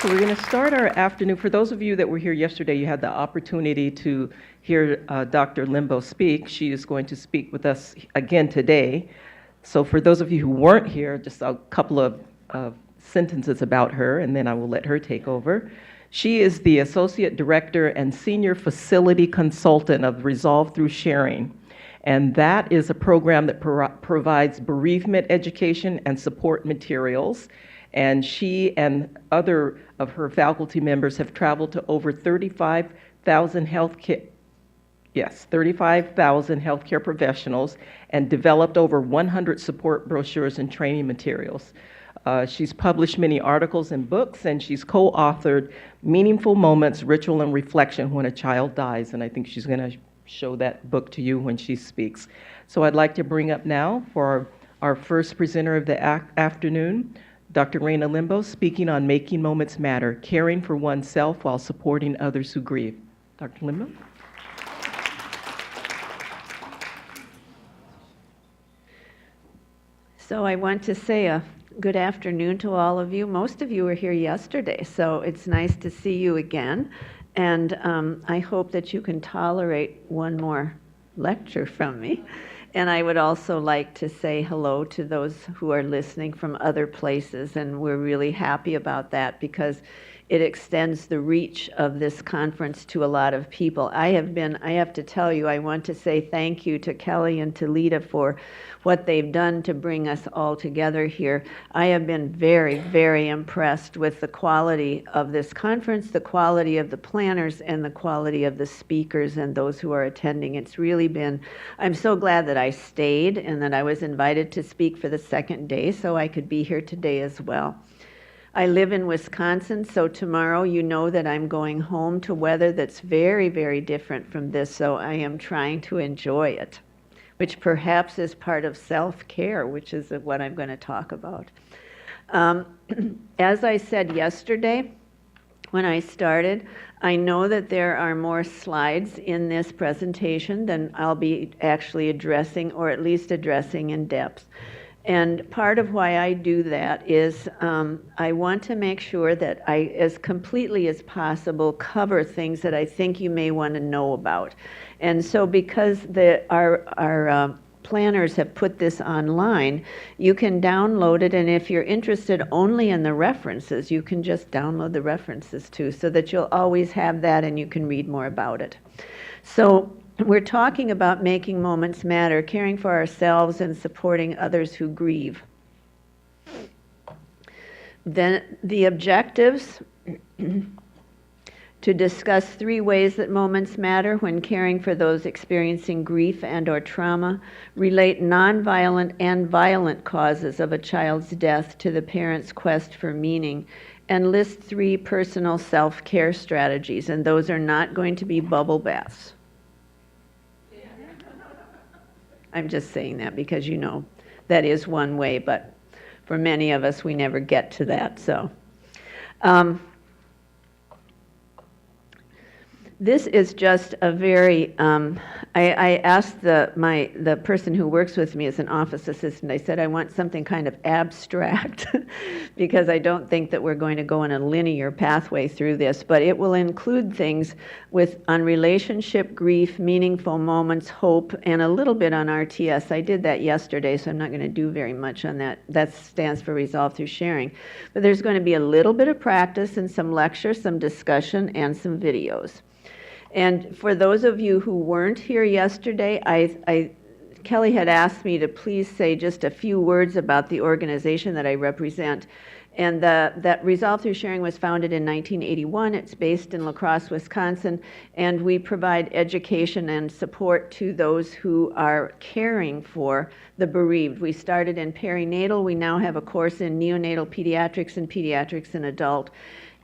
So we're going to start our afternoon. For those of you that were here yesterday, you had the opportunity to hear Dr. Limbo speak. She is going to speak with us again today. So for those of you who weren't here, just a couple of sentences about her, and then I will let her take over. She is the Associate Director and Senior Facility Consultant of Resolve Through Sharing. And that is a program that provides bereavement education and support materials. And she and other of her faculty members have traveled to over 35,000 healthcare professionals and developed over 100 support brochures and training materials. She's published many articles and books, and she's co-authored Meaningful Moments, Ritual and Reflection When a Child Dies. And I think she's going to show that book to you when she speaks. So I'd like to bring up now for our first presenter of the afternoon, Dr. Rana Limbo, speaking on Making Moments Matter, Caring for Oneself While Supporting Others Who Grieve. Dr. Limbo? So I want to say a good afternoon to all of you. Most of you were here yesterday, so it's nice to see you again. And I hope that you can tolerate one more lecture from me. And I would also like to say hello to those who are listening from other places, and we're really happy about that because it extends the reach of this conference to a lot of people. I have to tell you, I want to say thank you to Kelly and to Lita for what they've done to bring us all together here. I have been very, very impressed with the quality of this conference, the quality of the planners, and the quality of the speakers and those who are attending. It's really been, I'm so glad that I stayed and that I was invited to speak for the second day so I could be here today as well. I live in Wisconsin, so tomorrow you know that I'm going home to weather that's very, very different from this, so I am trying to enjoy it, which perhaps is part of self-care, which is what I'm going to talk about. As I said yesterday when I started, I know that there are more slides in this presentation than I'll be actually addressing, or at least addressing in depth. And part of why I do that is I want to make sure that I, as completely as possible, cover things that I think you may want to know about. And so because our planners have put this online, you can download it, and if you're interested only in the references, you can just download the references too, so that you'll always have that and you can read more about it. So we're talking about making moments matter, caring for ourselves and supporting others who grieve. Then the objectives, to discuss 3 ways that moments matter when caring for those experiencing grief and or trauma, relate nonviolent and violent causes of a child's death to the parent's quest for meaning, and list 3 personal self-care strategies, and those are not going to be bubble baths. I'm just saying that because, you know, that is one way, but for many of us, we never get to that. So this is just a very, I asked the person who works with me as an office assistant, I said, I want something kind of abstract because I don't think that we're going to go in a linear pathway through this, but it will include things on relationship, grief, meaningful moments, hope, and a little bit on RTS. I did that yesterday, so I'm not going to do very much on that. That stands for Resolve Through Sharing. But there's going to be a little bit of practice and some lecture, some discussion, and some videos. And for those of you who weren't here yesterday, Kelly had asked me to please say just a few words about the organization that I represent. And that Resolve Through Sharing was founded in 1981. It's based in La Crosse, Wisconsin, and we provide education and support to those who are caring for the bereaved. We started in perinatal. We now have a course in neonatal pediatrics and pediatrics and adult,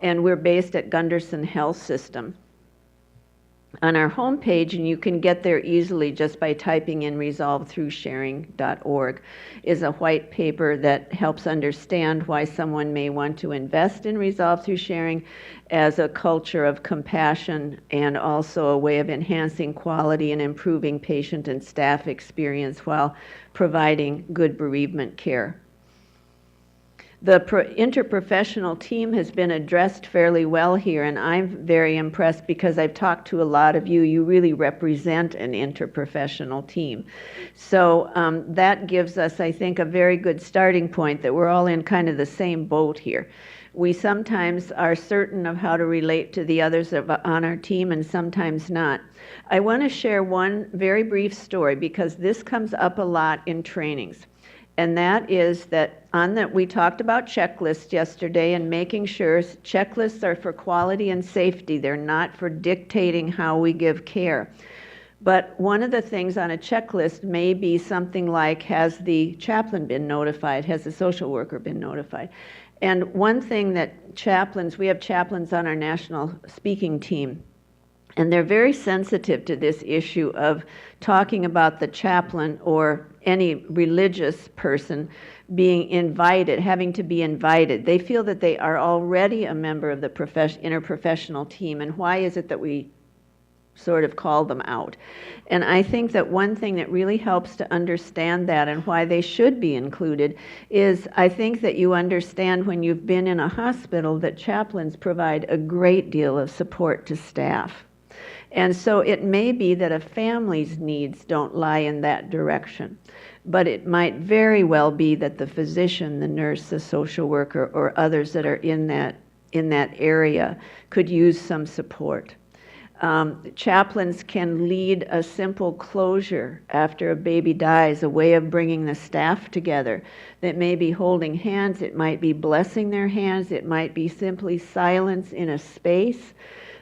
and we're based at Gunderson Health System. On our homepage, and you can get there easily just by typing in resolvethroughsharing.org, is a white paper that helps understand why someone may want to invest in Resolve Through Sharing as a culture of compassion and also a way of enhancing quality and improving patient and staff experience while providing good bereavement care. The interprofessional team has been addressed fairly well here, and I'm very impressed because I've talked to a lot of you. You really represent an interprofessional team. So that gives us, I think, a very good starting point that we're all in kind of the same boat here. We sometimes are certain of how to relate to the others on our team and sometimes not. I want to share one very brief story because this comes up a lot in trainings. And that is that we talked about checklists yesterday and making sure checklists are for quality and safety. They're not for dictating how we give care. But one of the things on a checklist may be something like, has the chaplain been notified? Has the social worker been notified? And one thing that we have chaplains on our national speaking team, and they're very sensitive to this issue of talking about the chaplain or any religious person being invited, having to be invited. They feel that they are already a member of the interprofessional team, and why is it that we sort of call them out? And I think that one thing that really helps to understand that and why they should be included is I think that you understand when you've been in a hospital that chaplains provide a great deal of support to staff. And so it may be that a family's needs don't lie in that direction, but it might very well be that the physician, the nurse, the social worker, or others that are in that area could use some support. Chaplains can lead a simple closure after a baby dies, a way of bringing the staff together. That may be holding hands, it might be blessing their hands, it might be simply silence in a space.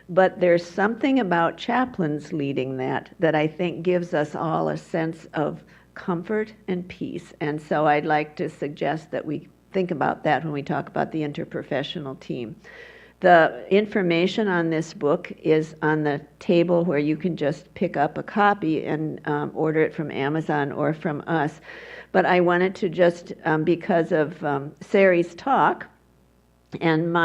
But there's something about chaplains leading that I think gives us all a sense of comfort and peace. And so I'd like to suggest that we think about that when we talk about the interprofessional team. The information on this book is on the table where you can just pick up a copy and order it from Amazon or from us. But I wanted to just, because of Sari's talk, and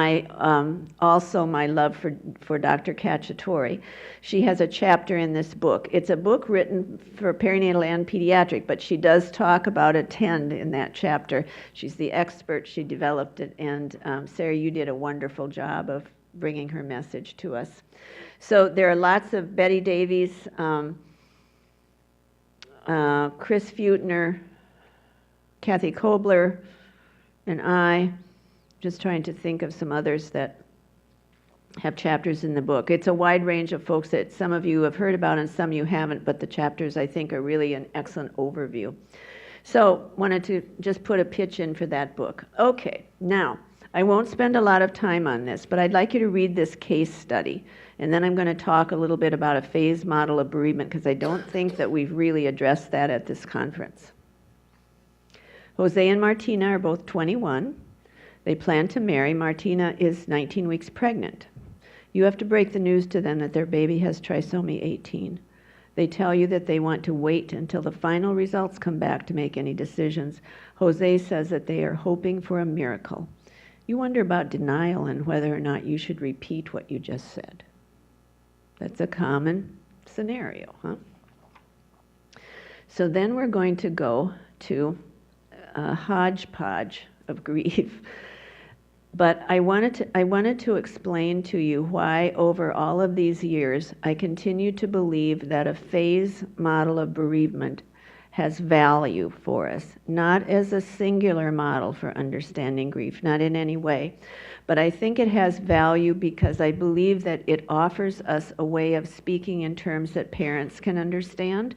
also my love for Dr. Cacciatore. She has a chapter in this book. It's a book written for perinatal and pediatric, but she does talk about attend in that chapter. She's the expert. She developed it, and Sarah, you did a wonderful job of bringing her message to us. So there are lots of Betty Davies, Chris Feutner, Kathy Kobler, and I. Just trying to think of some others that have chapters in the book. It's a wide range of folks that some of you have heard about and some you haven't, but the chapters I think are really an excellent overview. So wanted to just put a pitch in for that book. Okay, now I won't spend a lot of time on this, but I'd like you to read this case study, and then I'm going to talk a little bit about a phase model of bereavement because I don't think that we've really addressed that at this conference. Jose and Martina are both 21. They plan to marry. Martina is 19 weeks pregnant. You have to break the news to them that their baby has trisomy 18. They tell you that they want to wait until the final results come back to make any decisions. Jose says that they are hoping for a miracle. You wonder about denial and whether or not you should repeat what you just said. That's a common scenario, huh? So then we're going to go to a hodgepodge of grief. But I wanted to explain to you why over all of these years I continue to believe that a phase model of bereavement has value for us, not as a singular model for understanding grief, not in any way. But I think it has value because I believe that it offers us a way of speaking in terms that parents can understand,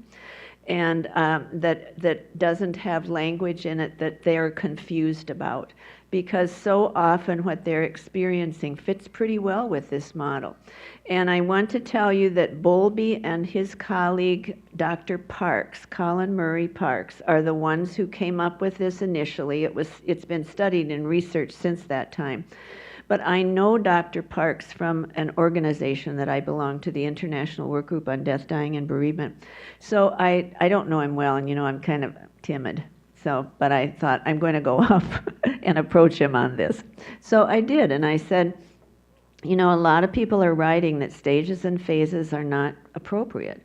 and that doesn't have language in it that they're confused about. Because so often what they're experiencing fits pretty well with this model. And I want to tell you that Bowlby and his colleague, Dr. Parks, Colin Murray Parks, are the ones who came up with this initially. It's been studied and researched since that time. But I know Dr. Parks from an organization that I belong to, the International Work Group on Death, Dying, and Bereavement. So I don't know him well, and I'm kind of timid. But I thought, I'm going to go up and approach him on this. So I did, and I said, a lot of people are writing that stages and phases are not appropriate.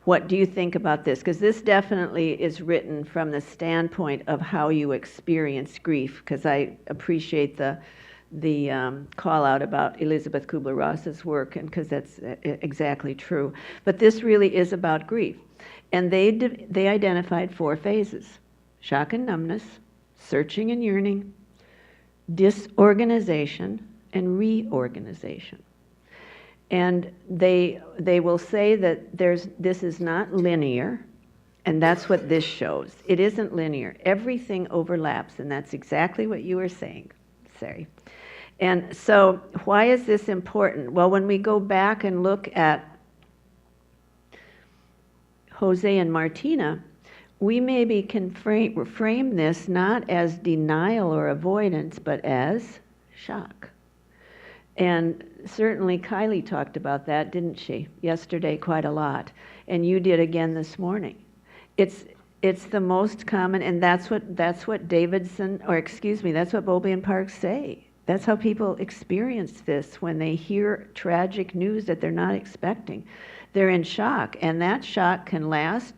What do you think about this? Because this definitely is written from the standpoint of how you experience grief, because I appreciate the call out about Elizabeth Kubler-Ross's work, and because that's exactly true. But this really is about grief. And they identified 4 phases: shock and numbness, searching and yearning, disorganization, and reorganization. And they will say that this is not linear, and that's what this shows. It isn't linear. Everything overlaps, and that's exactly what you were saying, Sari. And so why is this important? Well, when we go back and look at Jose and Martina, we maybe can frame this not as denial or avoidance, but as shock. And certainly Kylie talked about that, didn't she, yesterday quite a lot. And you did again this morning. It's the most common, and that's what Davidson, or excuse me, that's what Bowlby and Parks say. That's how people experience this when they hear tragic news that they're not expecting. They're in shock, and that shock can last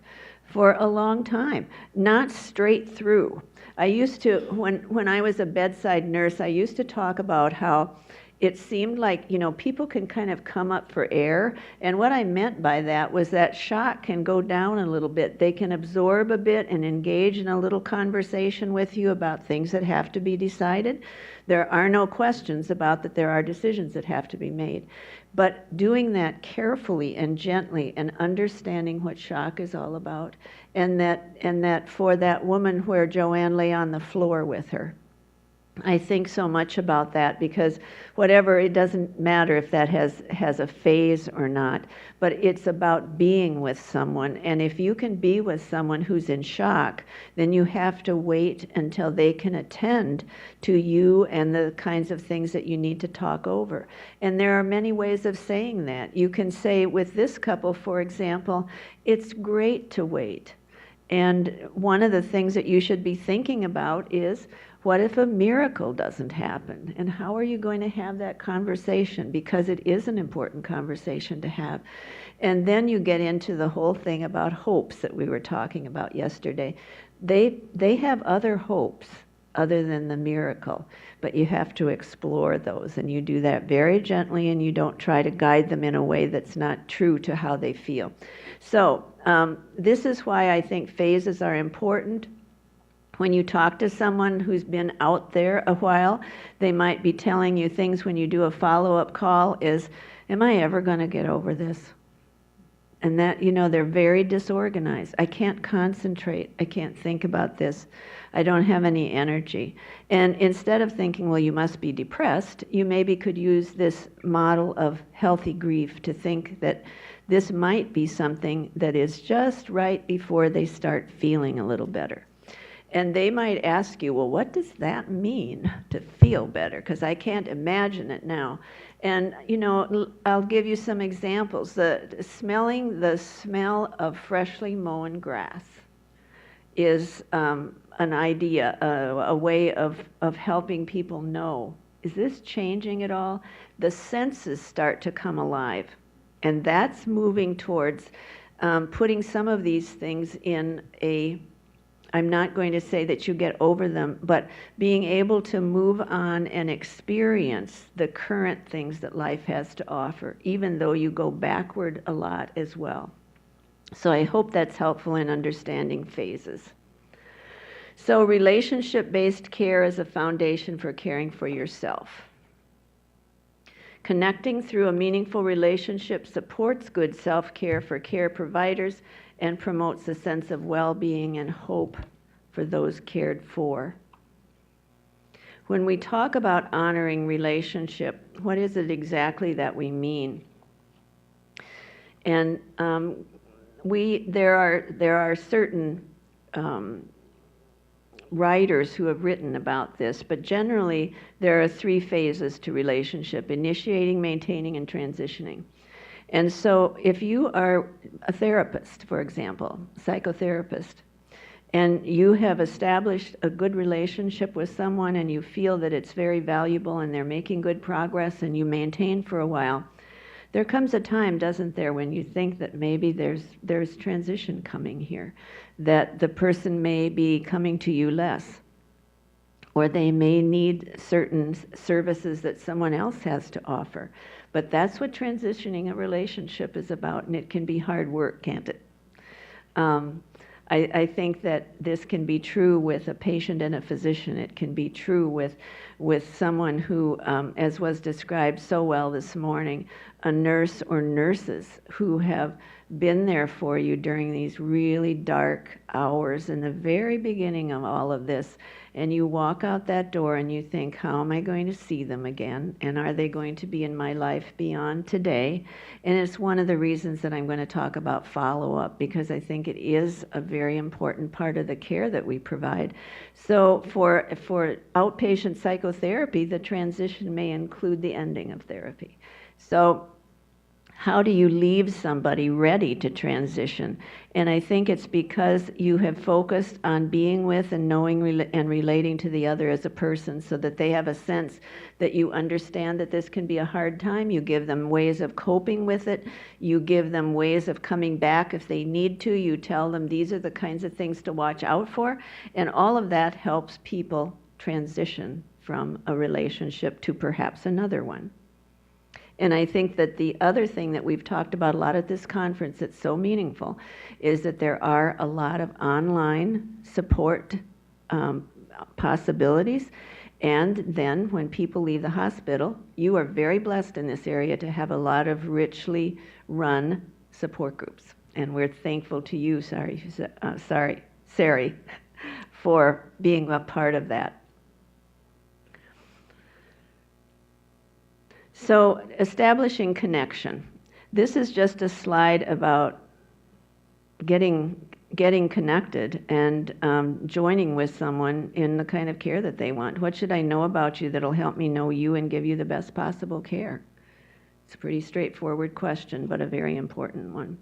for a long time, not straight through. I used to, when I was a bedside nurse, I used to talk about how it seemed like, people can kind of come up for air. And what I meant by that was that shock can go down a little bit. They can absorb a bit and engage in a little conversation with you about things that have to be decided. There are no questions about that there are decisions that have to be made. But doing that carefully and gently and understanding what shock is all about, and that for that woman where Joanne lay on the floor with her, I think so much about that, because whatever, it doesn't matter if that has a phase or not, but it's about being with someone. And if you can be with someone who's in shock, then you have to wait until they can attend to you and the kinds of things that you need to talk over. And there are many ways of saying that. You can say with this couple, for example, it's great to wait. And one of the things that you should be thinking about is, what if a miracle doesn't happen? And how are you going to have that conversation? Because it is an important conversation to have. And then you get into the whole thing about hopes that we were talking about yesterday. They have other hopes other than the miracle, but you have to explore those, and you do that very gently, and you don't try to guide them in a way that's not true to how they feel. So this is why I think phases are important. When you talk to someone who's been out there a while, they might be telling you things when you do a follow-up call is, am I ever going to get over this? And that, they're very disorganized. I can't concentrate. I can't think about this. I don't have any energy. And instead of thinking, well, you must be depressed, you maybe could use this model of healthy grief to think that this might be something that is just right before they start feeling a little better. And they might ask you, well, what does that mean to feel better? Because I can't imagine it now. And, I'll give you some examples. Smelling the smell of freshly mown grass is an idea, a way of helping people know, is this changing at all? The senses start to come alive. And that's moving towards putting some of these things in I'm not going to say that you get over them, but being able to move on and experience the current things that life has to offer, even though you go backward a lot as well. So I hope that's helpful in understanding phases. So relationship-based care is a foundation for caring for yourself. Connecting through a meaningful relationship supports good self-care for care providers and promotes a sense of well-being and hope for those cared for. When we talk about honoring relationship, what is it exactly that we mean? And there are certain writers who have written about this, but generally there are 3 phases to relationship: initiating, maintaining, and transitioning. And so if you are a therapist, for example, psychotherapist, and you have established a good relationship with someone and you feel that it's very valuable and they're making good progress and you maintain for a while, there comes a time, doesn't there, when you think that maybe there's transition coming here, that the person may be coming to you less, or they may need certain services that someone else has to offer. But that's what transitioning a relationship is about, and it can be hard work, can't it? I think that this can be true with a patient and a physician. It can be true with someone who, as was described so well this morning, a nurse or nurses who have been there for you during these really dark hours in the very beginning of all of this. And you walk out that door and you think, how am I going to see them again? And are they going to be in my life beyond today? And it's one of the reasons that I'm going to talk about follow-up, because I think it is a very important part of the care that we provide. So for outpatient psychotherapy, the transition may include the ending of therapy. So how do you leave somebody ready to transition? And I think it's because you have focused on being with and knowing and relating to the other as a person, so that they have a sense that you understand that this can be a hard time. You give them ways of coping with it. You give them ways of coming back if they need to. You tell them these are the kinds of things to watch out for. And all of that helps people transition from a relationship to perhaps another one. And I think that the other thing that we've talked about a lot at this conference that's so meaningful is that there are a lot of online support possibilities. And then when people leave the hospital, you are very blessed in this area to have a lot of richly run support groups. And we're thankful to you, Sari, for being a part of that. So establishing connection. This is just a slide about getting connected and joining with someone in the kind of care that they want. What should I know about you that'll help me know you and give you the best possible care? It's a pretty straightforward question, but a very important one.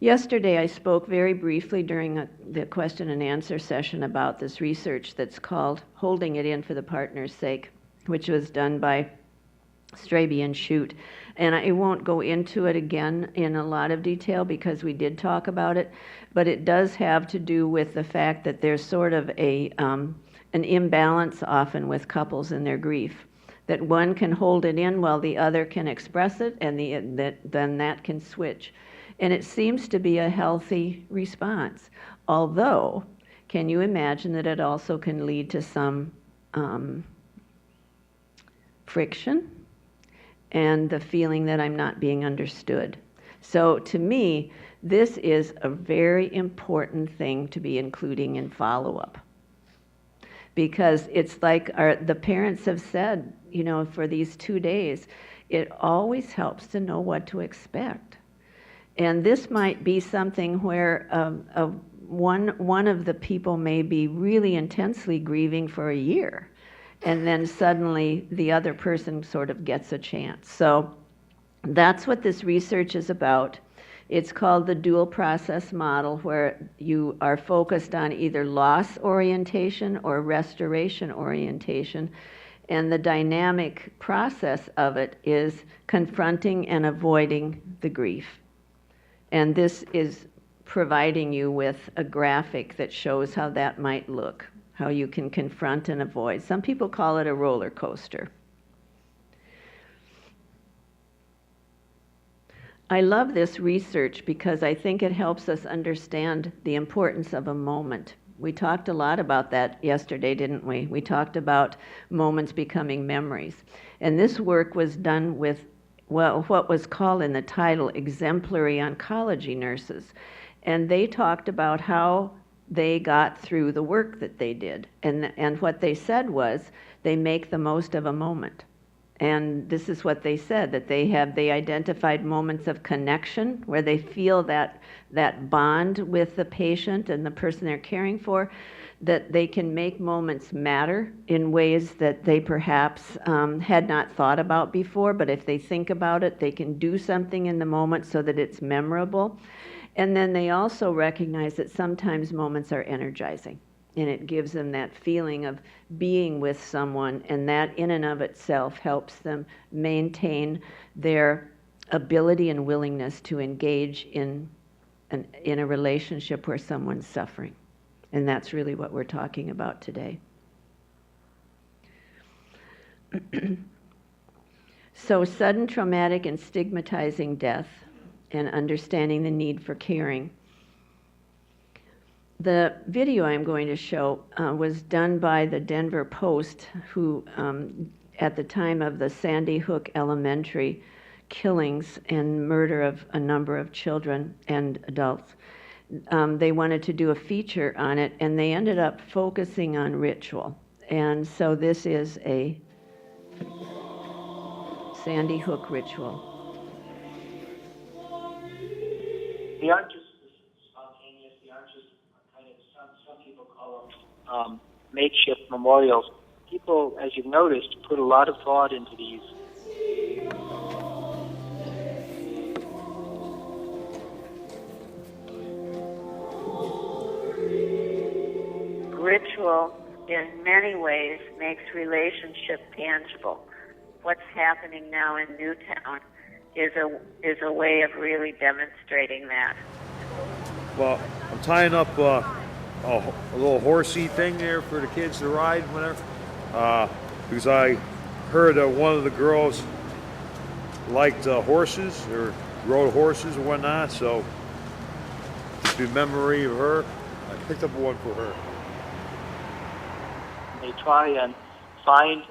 Yesterday, I spoke very briefly during the question and answer session about this research that's called Holding It In for the Partner's Sake, which was done by Straby and Shute. And I won't go into it again in a lot of detail because we did talk about it, but it does have to do with the fact that there's sort of an imbalance often with couples in their grief, that one can hold it in while the other can express it, and then that can switch. And it seems to be a healthy response. Although, can you imagine that it also can lead to some friction and the feeling that I'm not being understood? So to me, this is a very important thing to be including in follow-up. Because it's like the parents have said, you know, for these 2 days, it always helps to know what to expect. And this might be something where one of the people may be really intensely grieving for a year, and then suddenly the other person sort of gets a chance. So that's what this research is about. It's called the dual process model, where you are focused on either loss orientation or restoration orientation. And the dynamic process of it is confronting and avoiding the grief. And this is providing you with a graphic that shows how that might look, how you can confront and avoid. Some people call it a roller coaster. I love this research because I think it helps us understand the importance of a moment. We talked a lot about that yesterday, didn't we? We talked about moments becoming memories. And this work was done with, well, what was called in the title exemplary oncology nurses. And they talked about how they got through the work that they did. And what they said was they make the most of a moment. And this is what they said, that they identified moments of connection where they feel that bond with the patient and the person they're caring for, that they can make moments matter in ways that they perhaps had not thought about before. But if they think about it, they can do something in the moment so that it's memorable. And then they also recognize that sometimes moments are energizing. And it gives them that feeling of being with someone, and that in and of itself helps them maintain their ability and willingness to engage in a relationship where someone's suffering. And that's really what we're talking about today. So sudden traumatic and stigmatizing death and understanding the need for caring. The video I'm going to show was done by the Denver Post, who at the time of the Sandy Hook Elementary killings and murder of a number of children and adults, they wanted to do a feature on it, and they ended up focusing on ritual. And so this is a Sandy Hook ritual. They aren't just spontaneous, they aren't just kind of, some people call them makeshift memorials. People, as you've noticed, put a lot of thought into these. Ritual, in many ways, makes relationship tangible. What's happening now in Newtown is a way of really demonstrating that. Well, I'm tying up a little horsey thing there for the kids to ride whenever, because I heard one of the girls liked horses or rode horses or whatnot, so in memory of her, I picked up one for her. They try and find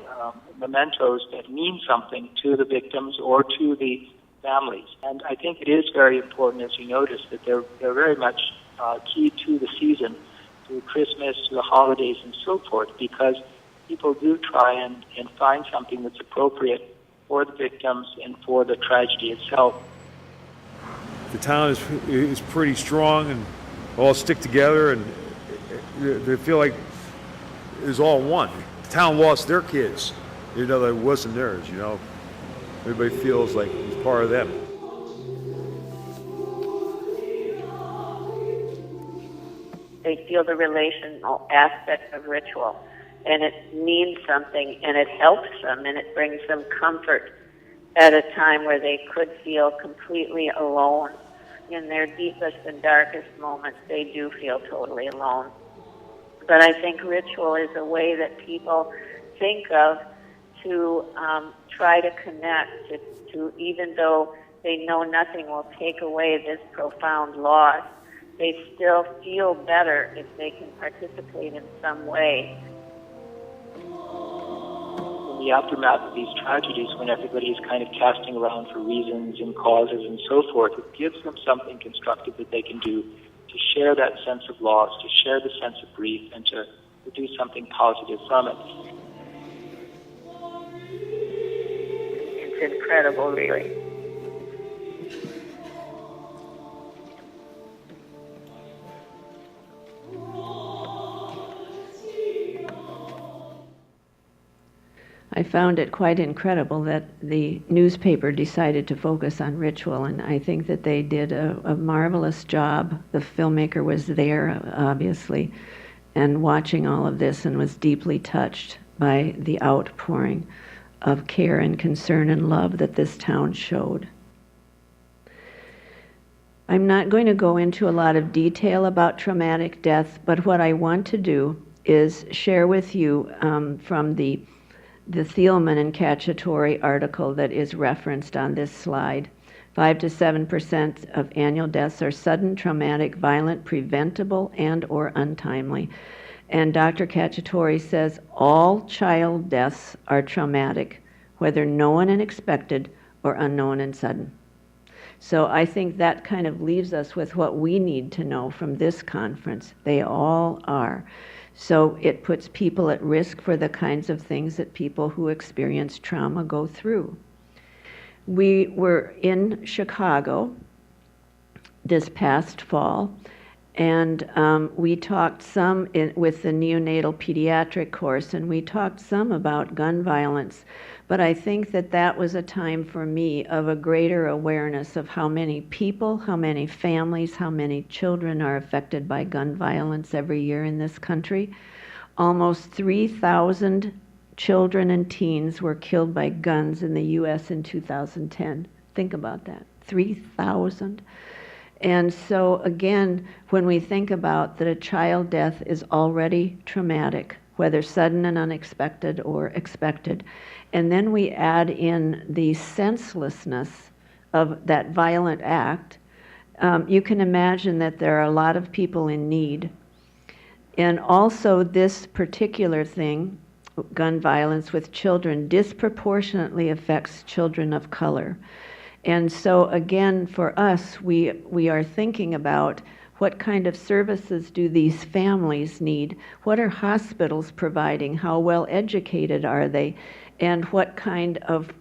mementos that mean something to the victims or to the families. And I think it is very important, as you notice, that they're very much key to the season, to Christmas, to the holidays, and so forth, because people do try and find something that's appropriate for the victims and for the tragedy itself. The town is pretty strong and all stick together, and they feel like it's all one. The town lost their kids, even though it wasn't theirs, you know. Everybody feels like it's part of them. They feel the relational aspect of ritual, and it means something, and it helps them, and it brings them comfort at a time where they could feel completely alone. In their deepest and darkest moments, they do feel totally alone. But I think ritual is a way that people think of to try to connect, to even though they know nothing will take away this profound loss, they still feel better if they can participate in some way. In the aftermath of these tragedies, when everybody is kind of casting around for reasons and causes and so forth, it gives them something constructive that they can do to share that sense of loss, to share the sense of grief, and to do something positive from it. It's incredible, really. I found it quite incredible that the newspaper decided to focus on ritual, and I think that they did a marvelous job. The filmmaker was there, obviously, and watching all of this, and was deeply touched by the outpouring of care and concern and love that this town showed. I'm not going to go into a lot of detail about traumatic death, but what I want to do is share with you from the Thielman and Cacciatore article that is referenced on this slide. 5 to 7% of annual deaths are sudden, traumatic, violent, preventable, and or untimely. And Dr. Cacciatore says all child deaths are traumatic, whether known and expected or unknown and sudden. So I think that kind of leaves us with what we need to know from this conference. They all are. So it puts people at risk for the kinds of things that people who experience trauma go through. We were in Chicago this past fall, and we talked some with the neonatal pediatric course, and we talked some about gun violence. But I think that that was a time for me of a greater awareness of how many people, how many families, how many children are affected by gun violence every year in this country. Almost 3,000 children and teens were killed by guns in the U.S. in 2010. Think about that, 3,000. And so again, when we think about that a child death is already traumatic, whether sudden and unexpected or expected, and then we add in the senselessness of that violent act, you can imagine that there are a lot of people in need. And also this particular thing, gun violence with children, disproportionately affects children of color. And so again, for us, we are thinking about what kind of services do these families need? What are hospitals providing? How well educated are they? And what kind of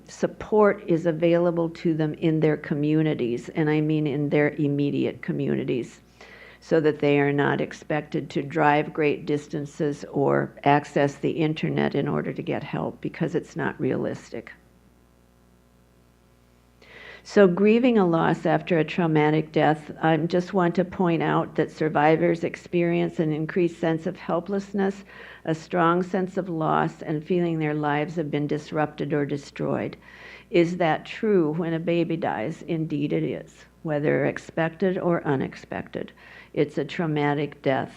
support is available to them in their communities? And I mean in their immediate communities, so that they are not expected to drive great distances or access the internet in order to get help, because it's not realistic. So grieving a loss after a traumatic death, I just want to point out that survivors experience an increased sense of helplessness, a strong sense of loss, and feeling their lives have been disrupted or destroyed. Is that true when a baby dies? Indeed it is, whether expected or unexpected. It's a traumatic death.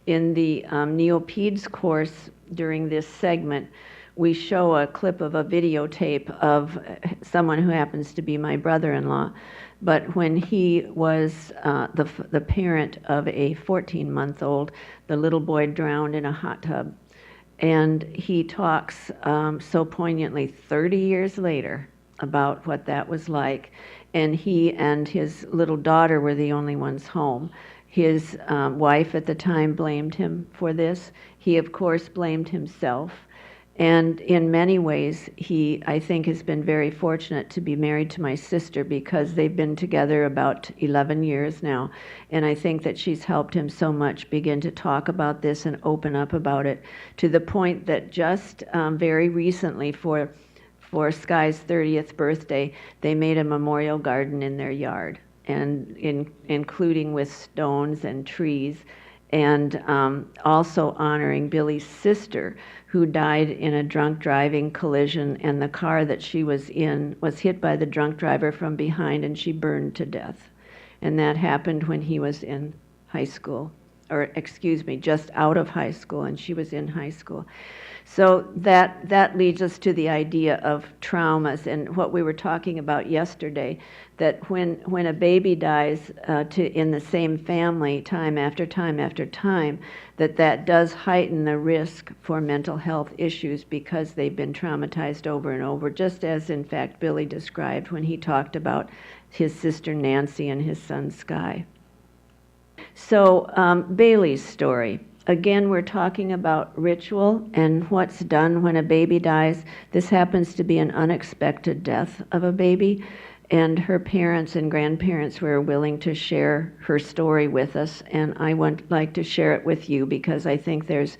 In the NeoPEDS course during this segment, we show a clip of a videotape of someone who happens to be my brother-in-law. But when he was the parent of a 14-month-old, the little boy drowned in a hot tub. And he talks so poignantly 30 years later about what that was like. And he and his little daughter were the only ones home. His wife at the time blamed him for this. He, of course, blamed himself. And in many ways, he, I think, has been very fortunate to be married to my sister, because they've been together about 11 years now. And I think that she's helped him so much begin to talk about this and open up about it, to the point that just very recently for Sky's 30th birthday, they made a memorial garden in their yard, and including with stones and trees, and also honoring Billy's sister, who died in a drunk driving collision, and the car that she was in was hit by the drunk driver from behind, and she burned to death. And that happened when he was in high school, or excuse me, just out of high school, and she was in high school. So that leads us to the idea of traumas and what we were talking about yesterday, that when a baby dies in the same family time after time after time, that does heighten the risk for mental health issues, because they've been traumatized over and over, just as in fact Billy described when he talked about his sister Nancy and his son Sky. So Bailey's story. Again, we're talking about ritual and what's done when a baby dies. This happens to be an unexpected death of a baby, and her parents and grandparents were willing to share her story with us, and I would like to share it with you, because I think there's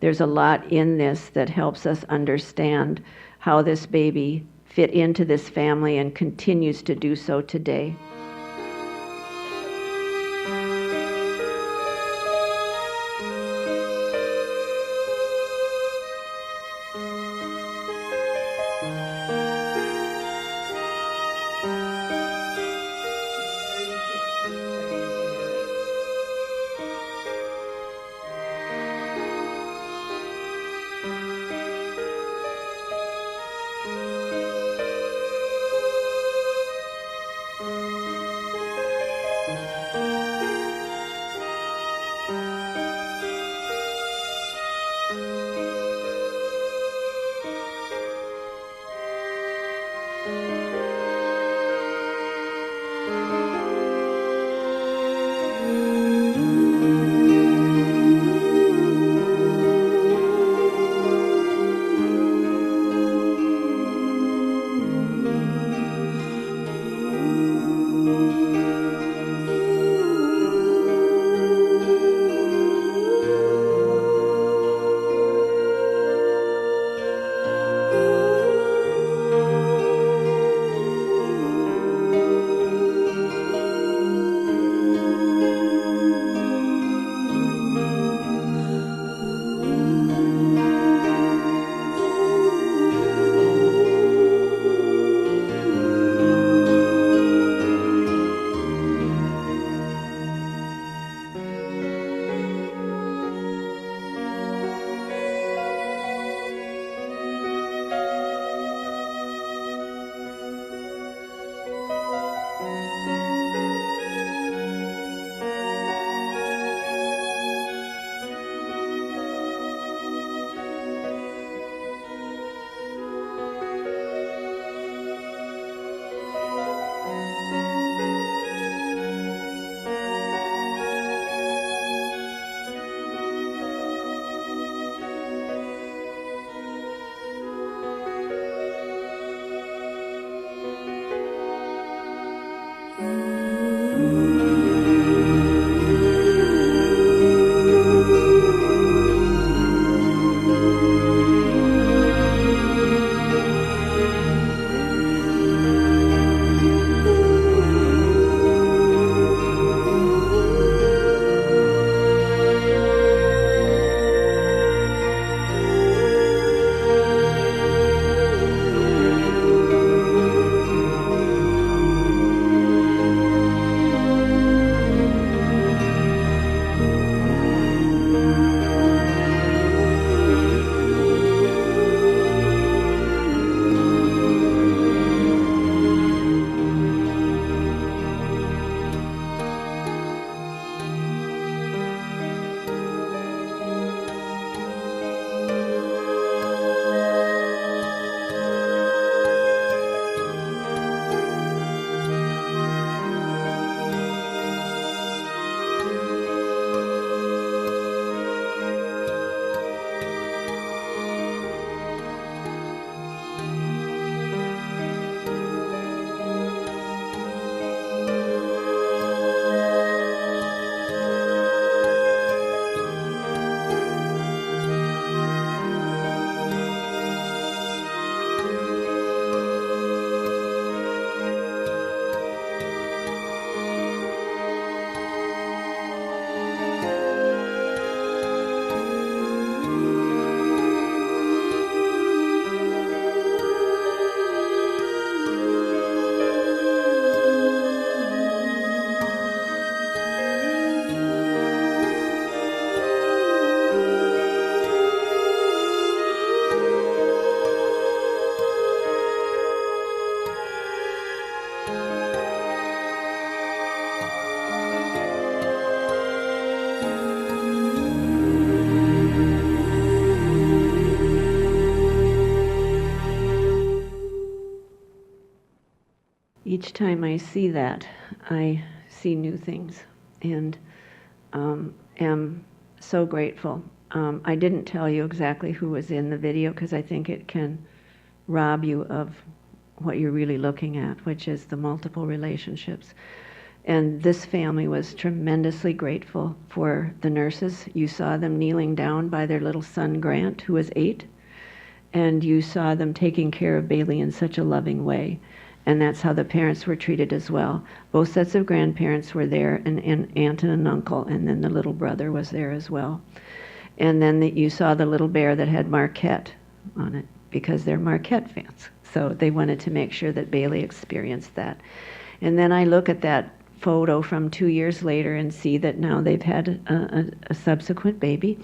a lot in this that helps us understand how this baby fit into this family and continues to do so today. Each time I see that, I see new things, and am so grateful. I didn't tell you exactly who was in the video because I think it can rob you of what you're really looking at, which is the multiple relationships. And this family was tremendously grateful for the nurses. You saw them kneeling down by their little son, Grant, who was 8, and you saw them taking care of Bailey in such a loving way. And that's how the parents were treated as well. Both sets of grandparents were there, and aunt and an uncle, and then the little brother was there as well. And then you saw the little bear that had Marquette on it, because they're Marquette fans. So they wanted to make sure that Bailey experienced that. And then I look at that photo from 2 years later and see that now they've had a subsequent baby.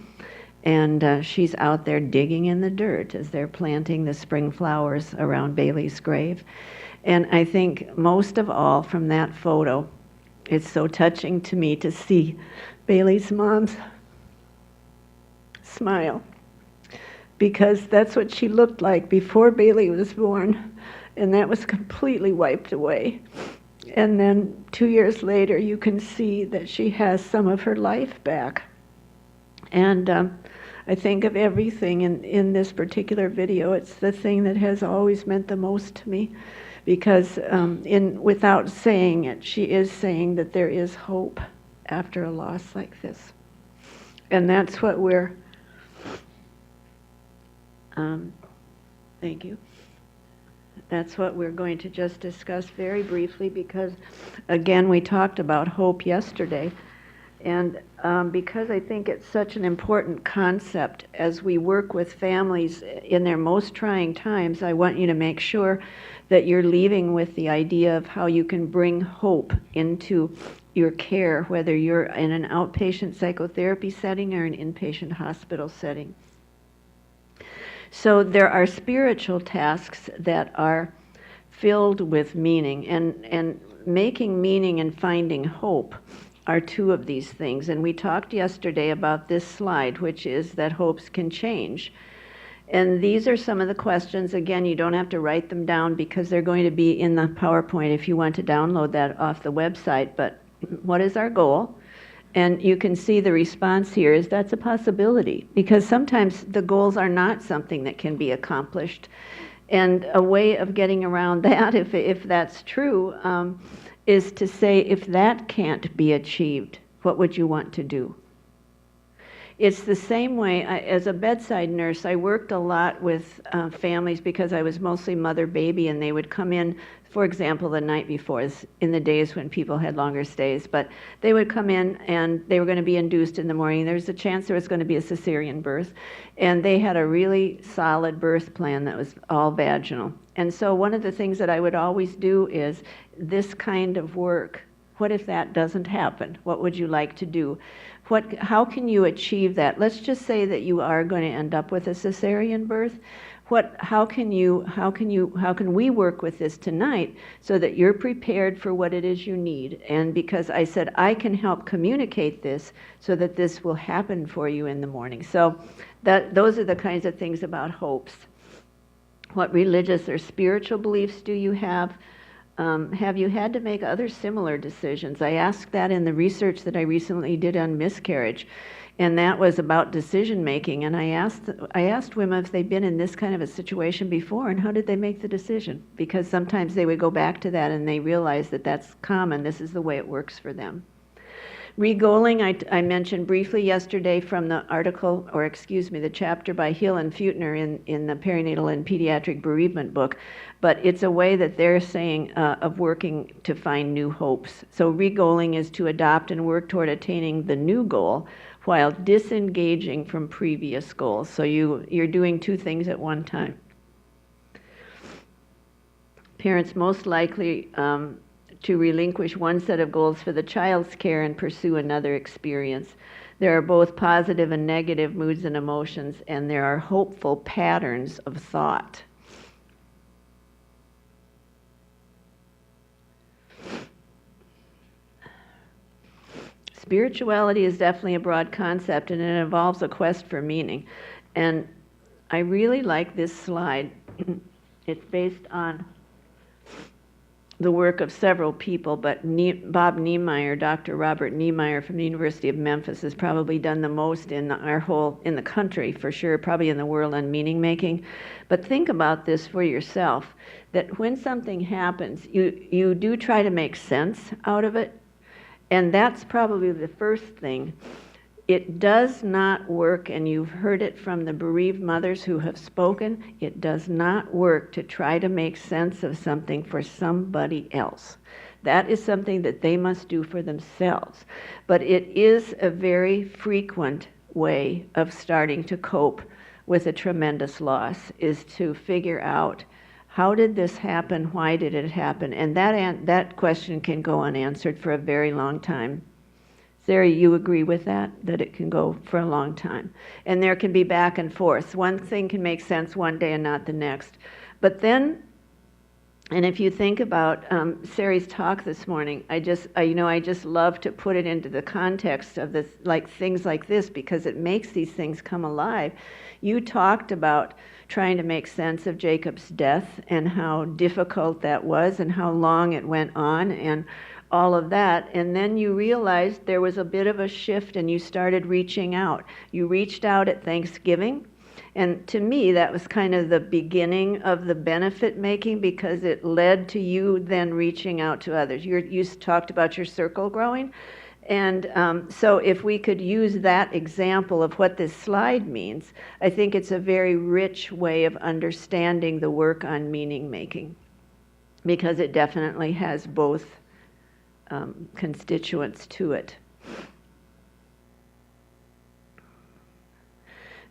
And she's out there digging in the dirt as they're planting the spring flowers around Bailey's grave. And I think most of all from that photo, it's so touching to me to see Bailey's mom's smile, because that's what she looked like before Bailey was born, and that was completely wiped away. And then 2 years later, you can see that she has some of her life back. And I think of everything in this particular video. It's the thing that has always meant the most to me, because without saying it, she is saying that there is hope after a loss like this. And that's what we're thank you. That's what we're going to just discuss very briefly, because, again, we talked about hope yesterday. And because I think it's such an important concept as we work with families in their most trying times, I want you to make sure that you're leaving with the idea of how you can bring hope into your care, whether you're in an outpatient psychotherapy setting or an inpatient hospital setting. So there are spiritual tasks that are filled with meaning, and making meaning and finding hope are two of these things. And we talked yesterday about this slide, which is that hopes can change. And these are some of the questions. Again, you don't have to write them down because they're going to be in the PowerPoint if you want to download that off the website. But what is our goal? And you can see the response here is that's a possibility, because sometimes the goals are not something that can be accomplished. And a way of getting around that, if that's true, is to say, if that can't be achieved, what would you want to do? It's the same way, as a bedside nurse, I worked a lot with families because I was mostly mother-baby, and they would come in, for example, the night before, in the days when people had longer stays, but they would come in and they were going to be induced in the morning. There was a chance there was going to be a cesarean birth, and they had a really solid birth plan that was all vaginal. And so one of the things that I would always do is this kind of work. What if that doesn't happen? What would you like to do? How can you achieve that? Let's just say that you are going to end up with a cesarean birth. How can we work with this tonight so that you're prepared for what it is you need? And because I said I can help communicate this so that this will happen for you in the morning. So those are the kinds of things about hopes. What religious or spiritual beliefs do you have? Have you had to make other similar decisions? I asked that in the research that I recently did on miscarriage, and that was about decision making. And I asked women if they'd been in this kind of a situation before, and how did they make the decision? Because sometimes they would go back to that and they realize that that's common. This is the way it works for them. Regoaling, I mentioned briefly yesterday from the article, or excuse me, the chapter by Hill and Feutner in the Perinatal and Pediatric Bereavement book, but it's a way that they're saying of working to find new hopes. So regoaling is to adopt and work toward attaining the new goal while disengaging from previous goals. So you're doing two things at one time. Parents most likely to relinquish one set of goals for the child's care and pursue another experience. There are both positive and negative moods and emotions, and there are hopeful patterns of thought. Spirituality is definitely a broad concept, and it involves a quest for meaning. And I really like this slide. It's based on the work of several people, but Bob Niemeyer, Dr. Robert Niemeyer from the University of Memphis, has probably done the most in in the country, for sure, probably in the world, on meaning making. But think about this for yourself, that when something happens, you do try to make sense out of it, and that's probably the first thing. It does not work, and you've heard it from the bereaved mothers who have spoken, it does not work to try to make sense of something for somebody else. That is something that they must do for themselves. But it is a very frequent way of starting to cope with a tremendous loss, is to figure out, how did this happen? Why did it happen? And that question can go unanswered for a very long time. Sarah, you agree with that it can go for a long time? And there can be back and forth. One thing can make sense one day and not the next. But then, and if you think about Sari's talk this morning, I just love to put it into the context of this, like things like this, because it makes these things come alive. You talked about trying to make sense of Jacob's death and how difficult that was and how long it went on and all of that, and then you realized there was a bit of a shift and you started reaching out. You reached out at Thanksgiving, and to me that was kind of the beginning of the benefit making, because it led to you then reaching out to others. You talked about your circle growing, and so if we could use that example of what this slide means, I think it's a very rich way of understanding the work on meaning making, because it definitely has both constituents to it.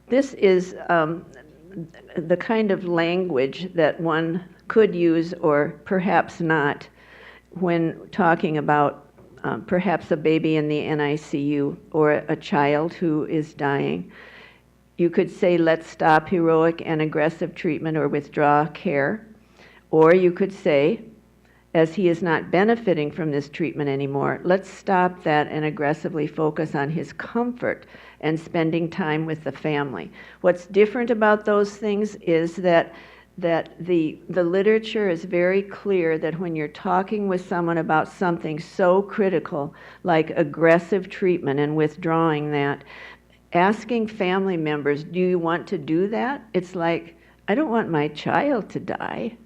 This is the kind of language that one could use, or perhaps not, when talking about perhaps a baby in the NICU or a child who is dying. You could say, let's stop heroic and aggressive treatment or withdraw care. Or you could say, as he is not benefiting from this treatment anymore, let's stop that and aggressively focus on his comfort and spending time with the family. What's different about those things is that the literature is very clear that when you're talking with someone about something so critical like aggressive treatment and withdrawing that, asking family members, do you want to do that? It's like, I don't want my child to die.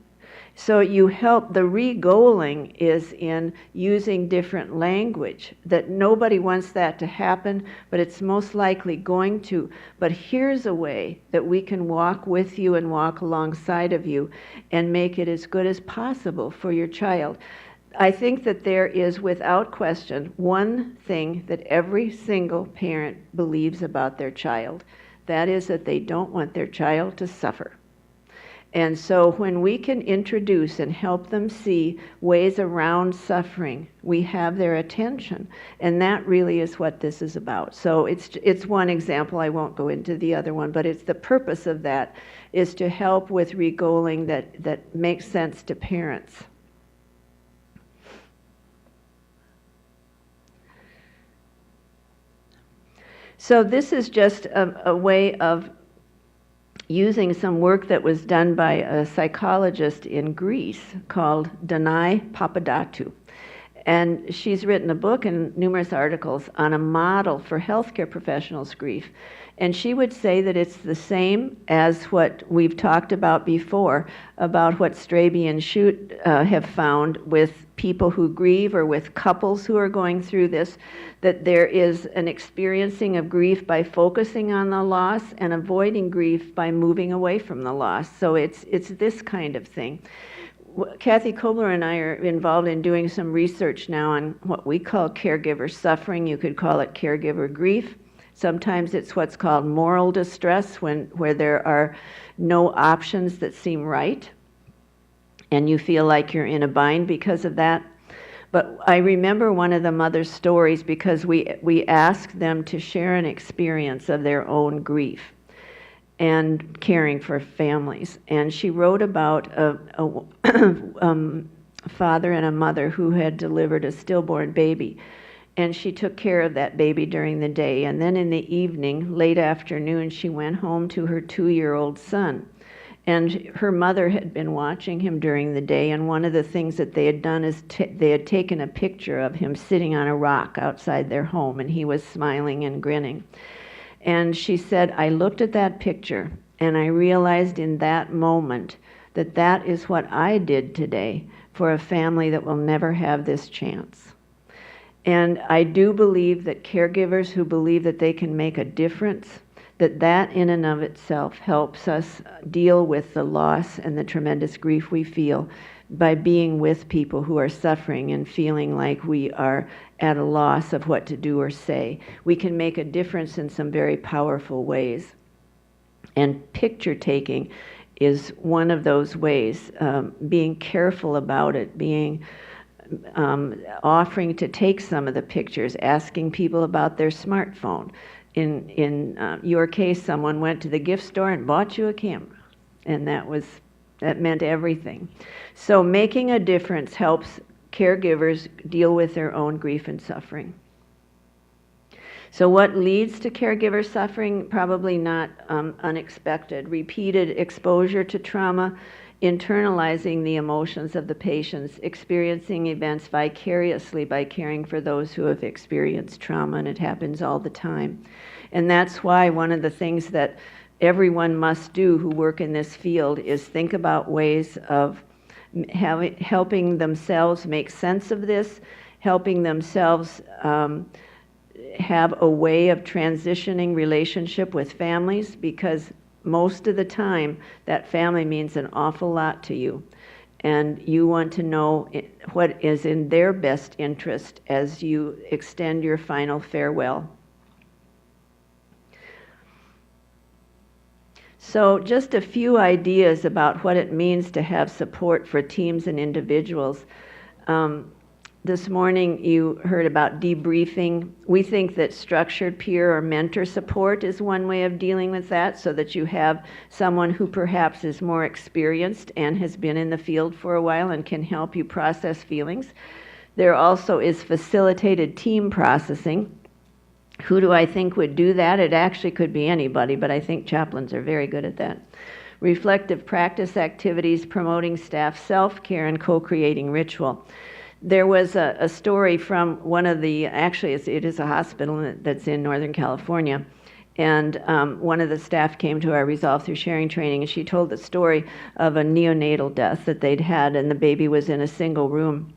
So you help, the re-goaling is in using different language, that nobody wants that to happen, but it's most likely going to. But here's a way that we can walk with you and walk alongside of you and make it as good as possible for your child. I think that there is, without question, one thing that every single parent believes about their child. That is that they don't want their child to suffer. And so when we can introduce and help them see ways around suffering, we have their attention. And that really is what this is about. So it's one example. I won't go into the other one, but it's the purpose of that is to help with re-goaling that makes sense to parents. So this is just a way of using some work that was done by a psychologist in Greece called Danae Papadopoulos. And she's written a book and numerous articles on a model for healthcare professionals' grief. And she would say that it's the same as what we've talked about before, about what Straby and Shute have found with people who grieve or with couples who are going through this, that there is an experiencing of grief by focusing on the loss and avoiding grief by moving away from the loss. So it's this kind of thing. Kathy Kobler and I are involved in doing some research now on what we call caregiver suffering. You could call it caregiver grief. Sometimes it's what's called moral distress, where there are no options that seem right, and you feel like you're in a bind because of that. But I remember one of the mother's stories because we asked them to share an experience of their own grief and caring for families. And she wrote about a father and a mother who had delivered a stillborn baby. And she took care of that baby during the day. And then in the evening, late afternoon, she went home to her 2-year-old son. And her mother had been watching him during the day, and one of the things that they had done is they had taken a picture of him sitting on a rock outside their home, and he was smiling and grinning. And she said, I looked at that picture, and I realized in that moment that that is what I did today for a family that will never have this chance. And I do believe that caregivers who believe that they can make a difference, that in and of itself helps us deal with the loss and the tremendous grief we feel by being with people who are suffering and feeling like we are at a loss of what to do or say. We can make a difference in some very powerful ways. And picture taking is one of those ways, being careful about it, being offering to take some of the pictures, asking people about their smartphone. In your case, someone went to the gift store and bought you a camera, and that meant everything. So making a difference helps caregivers deal with their own grief and suffering. So what leads to caregiver suffering? Probably not unexpected. Repeated exposure to trauma, internalizing the emotions of the patients, experiencing events vicariously by caring for those who have experienced trauma, and it happens all the time. And that's why one of the things that everyone must do who work in this field is think about ways of helping themselves make sense of this, helping themselves have a way of transitioning relationship with families, because most of the time that family means an awful lot to you, and you want to know what is in their best interest as you extend your final farewell. So just a few ideas about what it means to have support for teams and individuals. This morning you heard about debriefing. We think that structured peer or mentor support is one way of dealing with that, so that you have someone who perhaps is more experienced and has been in the field for a while and can help you process feelings. There also is facilitated team processing. Who do I think would do that? It actually could be anybody, but I think chaplains are very good at that. Reflective practice activities, promoting staff self-care, and co-creating ritual. There was a story from one of the, actually it is a hospital that's in Northern California, and one of the staff came to our Resolve Through Sharing training, and she told the story of a neonatal death that they'd had, and the baby was in a single room.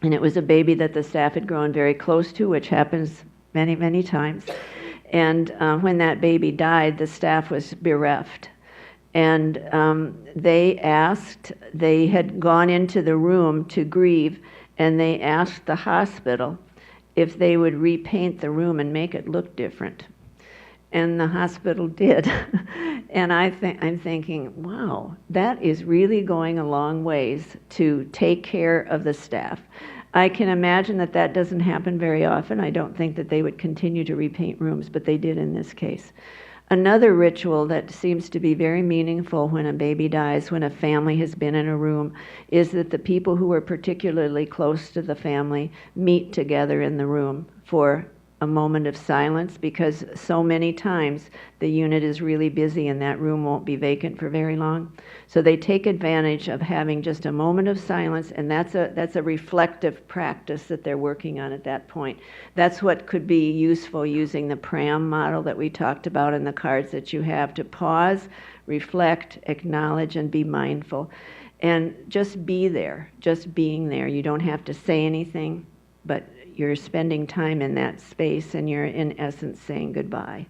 And it was a baby that the staff had grown very close to, which happens many, many times. And when that baby died, the staff was bereft. And they had gone into the room to grieve, and they asked the hospital if they would repaint the room and make it look different. And the hospital did. And I'm thinking, wow, that is really going a long ways to take care of the staff. I can imagine that that doesn't happen very often. I don't think that they would continue to repaint rooms, but they did in this case. Another ritual that seems to be very meaningful when a baby dies, when a family has been in a room, is that the people who are particularly close to the family meet together in the room for a moment of silence, because so many times the unit is really busy and that room won't be vacant for very long. So they take advantage of having just a moment of silence, and that's a reflective practice that they're working on at that point. That's what could be useful using the PRAM model that we talked about in the cards that you have, to pause, reflect, acknowledge, and be mindful. And just be there, just being there. You don't have to say anything, but you're spending time in that space, and you're in essence saying goodbye.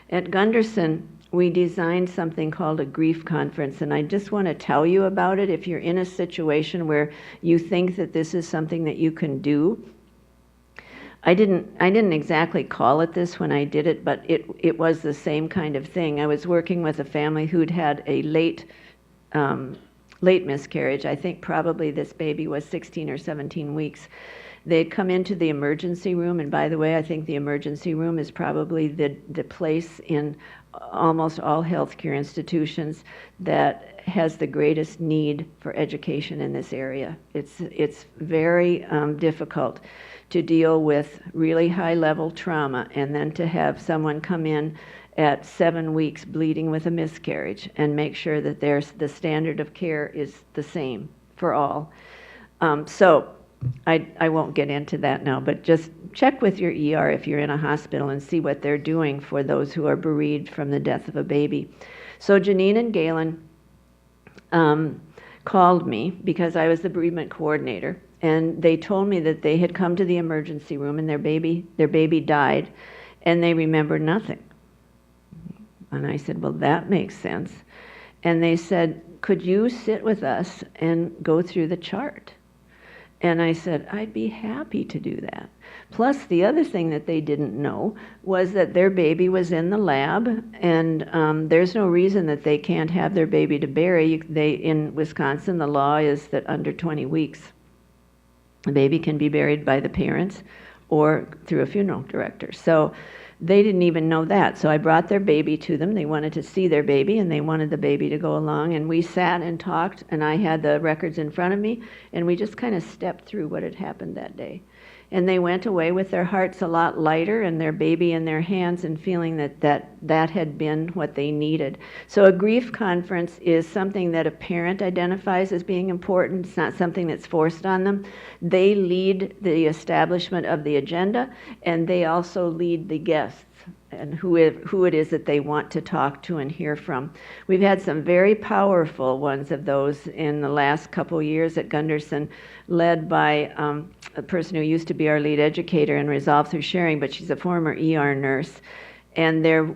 At Gunderson, we designed something called a grief conference, and I just want to tell you about it if you're in a situation where you think that this is something that you can do. I didn't exactly call it this when I did it, but it was the same kind of thing. I was working with a family who'd had a late miscarriage. I think probably this baby was 16 or 17 weeks. They'd come into the emergency room, and by the way, I think the emergency room is probably the place in almost all healthcare institutions that has the greatest need for education in this area. It's very difficult to deal with really high-level trauma, and then to have someone come in at 7 weeks bleeding with a miscarriage and make sure that the standard of care is the same for all. So I won't get into that now, but just check with your ER if you're in a hospital and see what they're doing for those who are bereaved from the death of a baby. So Janine and Galen called me because I was the bereavement coordinator, and they told me that they had come to the emergency room and their baby died, and they remembered nothing. And I said, well, that makes sense. And they said, could you sit with us and go through the chart? And I said, I'd be happy to do that. Plus, the other thing that they didn't know was that their baby was in the lab, and there's no reason that they can't have their baby to bury. In Wisconsin, the law is that under 20 weeks, the baby can be buried by the parents or through a funeral director. So they didn't even know that. So I brought their baby to them. They wanted to see their baby, and they wanted the baby to go along. And we sat and talked, and I had the records in front of me, and we just kind of stepped through what had happened that day. And they went away with their hearts a lot lighter and their baby in their hands and feeling that had been what they needed. So a grief conference is something that a parent identifies as being important. It's not something that's forced on them. They lead the establishment of the agenda, and they also lead the guests and who it is that they want to talk to and hear from. We've had some very powerful ones of those in the last couple years at Gunderson, led by a person who used to be our lead educator in Resolve Through Sharing, but she's a former ER nurse. And their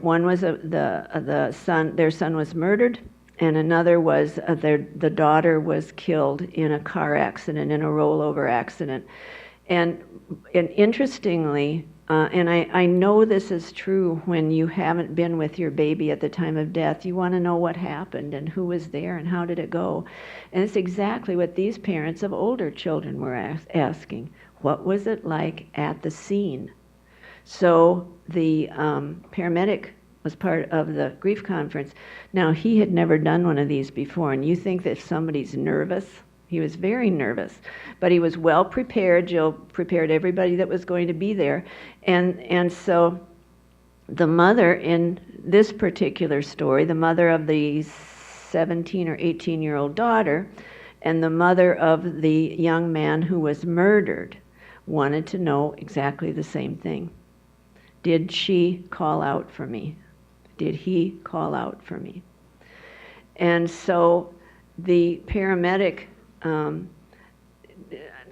son was murdered, and another was the daughter was killed in a car accident, in a rollover accident. And interestingly, and I know this is true when you haven't been with your baby at the time of death. You want to know what happened and who was there and how did it go. And it's exactly what these parents of older children were asking. What was it like at the scene? So the paramedic was part of the grief conference. Now, he had never done one of these before, and you think that if somebody's nervous, he was very nervous, but he was well prepared. Jill prepared everybody that was going to be there. And so the mother in this particular story, the mother of the 17 or 18-year-old daughter and the mother of the young man who was murdered, wanted to know exactly the same thing. Did she call out for me? Did he call out for me? And so the paramedic,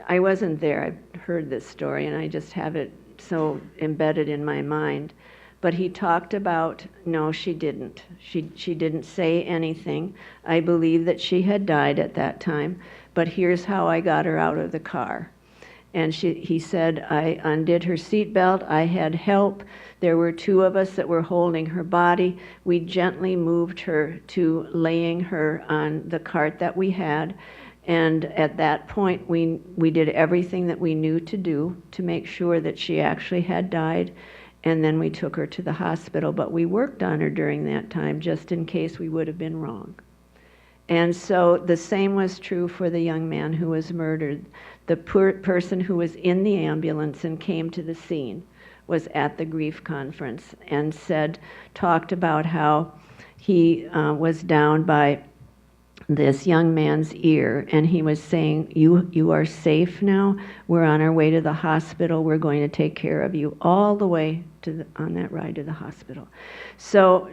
I wasn't there. I heard this story, and I just have it so embedded in my mind. But he talked about, no, she didn't. She didn't say anything. I believe that she had died at that time, but here's how I got her out of the car. And he said, I undid her seatbelt. I had help. There were two of us that were holding her body. We gently moved her to laying her on the cart that we had. And at that point, we did everything that we knew to do to make sure that she actually had died. And then we took her to the hospital. But we worked on her during that time just in case we would have been wrong. And so the same was true for the young man who was murdered. The person who was in the ambulance and came to the scene was at the grief conference and talked about how he was down by this young man's ear, and he was saying, you are safe now. We're on our way to the hospital. We're going to take care of you, all the way on that ride to the hospital. So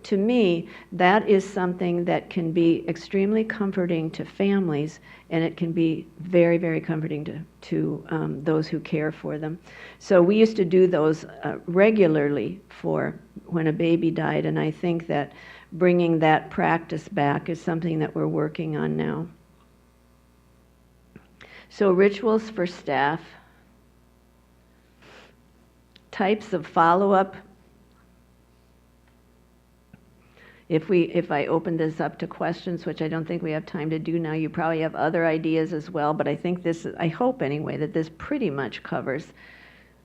to me, that is something that can be extremely comforting to families, and it can be very, very comforting to those who care for them. So we used to do those regularly for when a baby died, and I think that bringing that practice back is something that we're working on now. So rituals for staff, types of follow-up. If I open this up to questions, which I don't think we have time to do now, you probably have other ideas as well, but I think I hope anyway, that this pretty much covers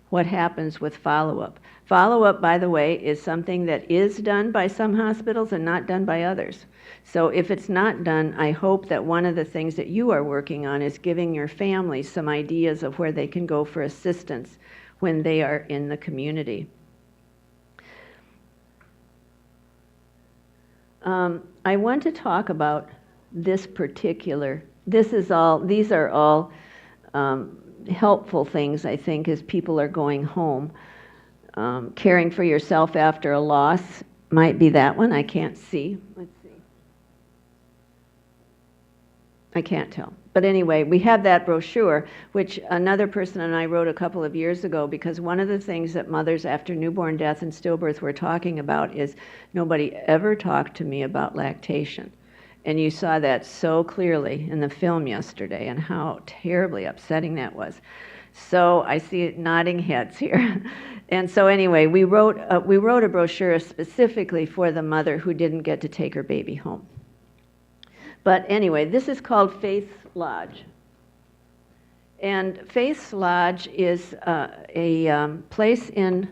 what happens with follow-up. Follow-up, by the way, is something that is done by some hospitals and not done by others. So if it's not done, I hope that one of the things that you are working on is giving your family some ideas of where they can go for assistance when they are in the community. I want to talk about this particular, these are all helpful things, I think, as people are going home. Caring for yourself after a loss might be that one. I can't see. Let's see. I can't tell. But anyway, we have that brochure, which another person and I wrote a couple of years ago, because one of the things that mothers after newborn death and stillbirth were talking about is nobody ever talked to me about lactation. And you saw that so clearly in the film yesterday and how terribly upsetting that was. So I see nodding heads here. And so anyway, we wrote a brochure specifically for the mother who didn't get to take her baby home. But anyway, this is called Faith Lodge. And Faith Lodge is a place in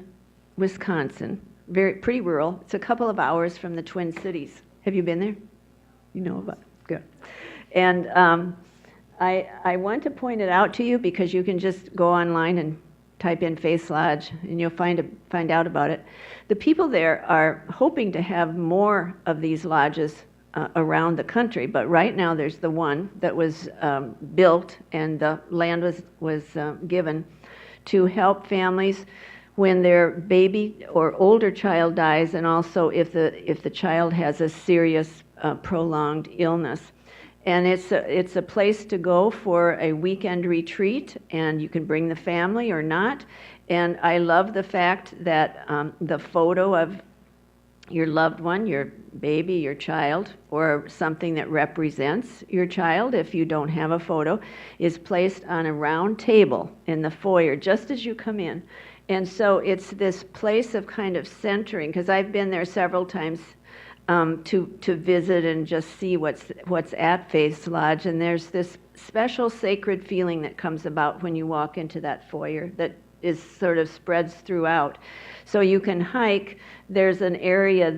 Wisconsin, pretty rural. It's a couple of hours from the Twin Cities. Have you been there? You know about it. Good. And I want to point it out to you because you can just go online and type in Faith Lodge and you'll find out about it. The people there are hoping to have more of these lodges around the country, but right now there's the one that was built and the land was given to help families when their baby or older child dies, and also if the child has a serious prolonged illness. And it's a place to go for a weekend retreat, and you can bring the family or not. And I love the fact that the photo of your loved one, your baby, your child, or something that represents your child, if you don't have a photo, is placed on a round table in the foyer just as you come in. And so it's this place of kind of centering, because I've been there several times to visit and just see what's at Faith Lodge, and there's this special sacred feeling that comes about when you walk into that foyer that is sort of spreads throughout. So you can hike. There's an area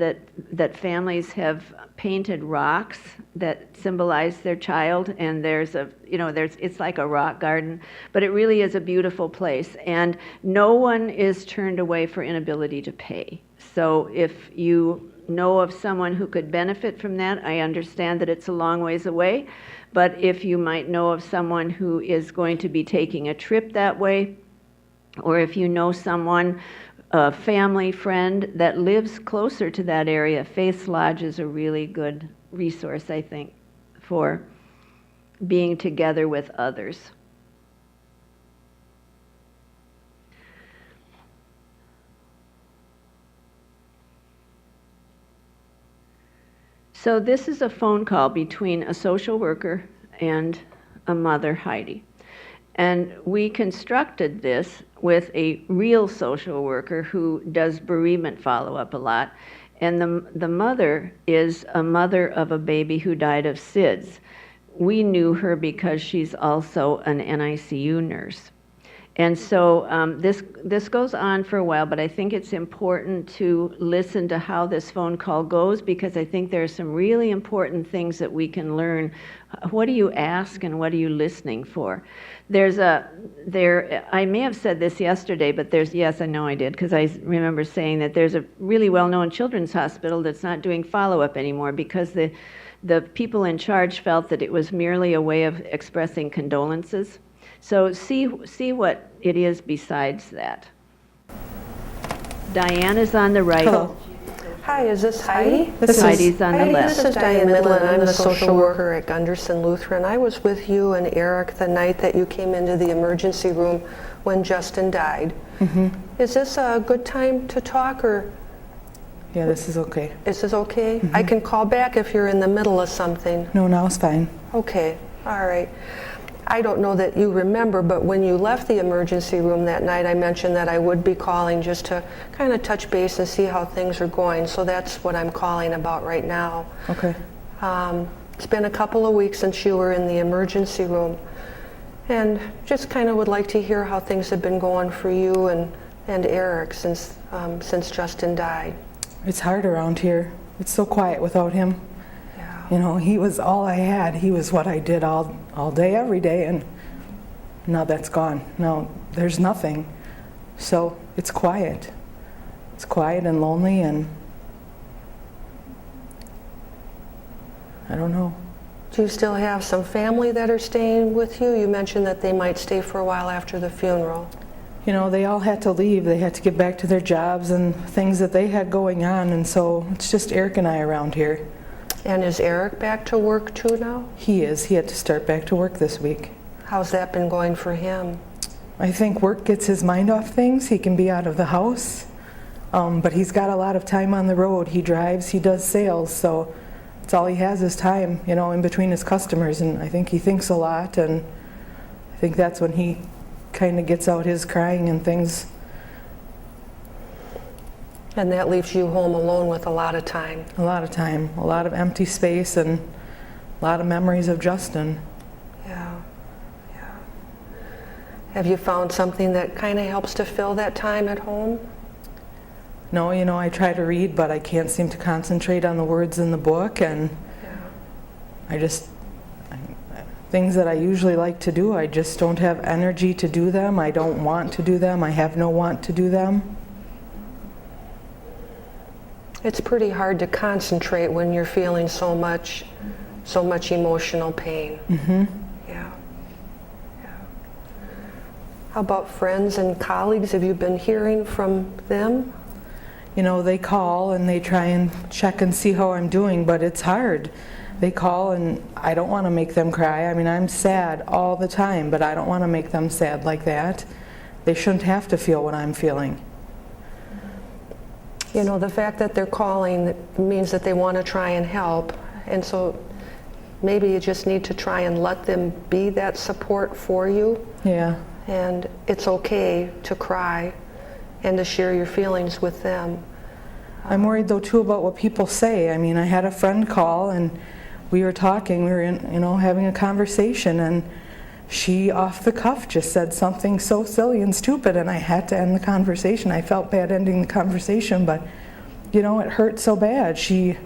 that families have painted rocks that symbolize their child, and it's like a rock garden, but it really is a beautiful place, and no one is turned away for inability to pay. So if you know of someone who could benefit from that, I understand that it's a long ways away, but if you might know of someone who is going to be taking a trip that way, or if you know someone, a family friend that lives closer to that area, Faith Lodge is a really good resource, I think, for being together with others. So this is a phone call between a social worker and a mother, Heidi. And we constructed this with a real social worker who does bereavement follow-up a lot. And the mother is a mother of a baby who died of SIDS. We knew her because she's also an NICU nurse. And so this goes on for a while, but I think it's important to listen to how this phone call goes, because I think there are some really important things that we can learn. What do you ask and what are you listening for? I may have said this yesterday, but yes, I know I did, because I remember saying that there's a really well-known children's hospital that's not doing follow-up anymore because the people in charge felt that it was merely a way of expressing condolences. So see what it is besides that. Diane is on the right. Hello. Hi, is this Heidi? Heidi's on the left. This is Diane Midland. I'm the social worker at Gunderson Lutheran. I was with you and Eric the night that you came into the emergency room when Justin died. Mm-hmm. Is this a good time to talk, or? Yeah, this is okay. Is this okay? Mm-hmm. I can call back if you're in the middle of something. No, now it's fine. Okay, all right. I don't know that you remember, but when you left the emergency room that night, I mentioned that I would be calling just to kind of touch base and see how things are going. So that's what I'm calling about right now. Okay. It's been a couple of weeks since you were in the emergency room, and just kind of would like to hear how things have been going for you and Eric since Justin died. It's hard around here. It's so quiet without him. You know, he was all I had. He was what I did all day, every day, and now that's gone. Now there's nothing. So it's quiet. It's quiet and lonely, and I don't know. Do you still have some family that are staying with you? You mentioned that they might stay for a while after the funeral. You know, they all had to leave. They had to get back to their jobs and things that they had going on, and so it's just Eric and I around here. And is Eric back to work too now? He is. He had to start back to work this week. How's that been going for him? I think work gets his mind off things. He can be out of the house, but he's got a lot of time on the road. He drives, he does sales, so it's all he has is time, you know, in between his customers, and I think he thinks a lot, and I think that's when he kind of gets out his crying and things. And that leaves you home alone with a lot of time. A lot of time, a lot of empty space, and a lot of memories of Justin. Yeah, yeah. Have you found something that kind of helps to fill that time at home? No, you know, I try to read, but I can't seem to concentrate on the words in the book, and things that I usually like to do, I just don't have energy to do them. I don't want to do them. I have no want to do them. It's pretty hard to concentrate when you're feeling so much emotional pain. Mm-hmm. Yeah. Yeah. How about friends and colleagues? Have you been hearing from them? You know, they call and they try and check and see how I'm doing, but it's hard. They call and I don't want to make them cry. I mean, I'm sad all the time, but I don't want to make them sad like that. They shouldn't have to feel what I'm feeling. You know, the fact that they're calling means that they want to try and help. And so maybe you just need to try and let them be that support for you. Yeah. And it's okay to cry and to share your feelings with them. I'm worried though too about what people say. I mean, I had a friend call and we were talking, we were having a conversation, and she off the cuff just said something so silly and stupid, and I had to end the conversation. I felt bad ending the conversation, but you know, it hurt so bad. She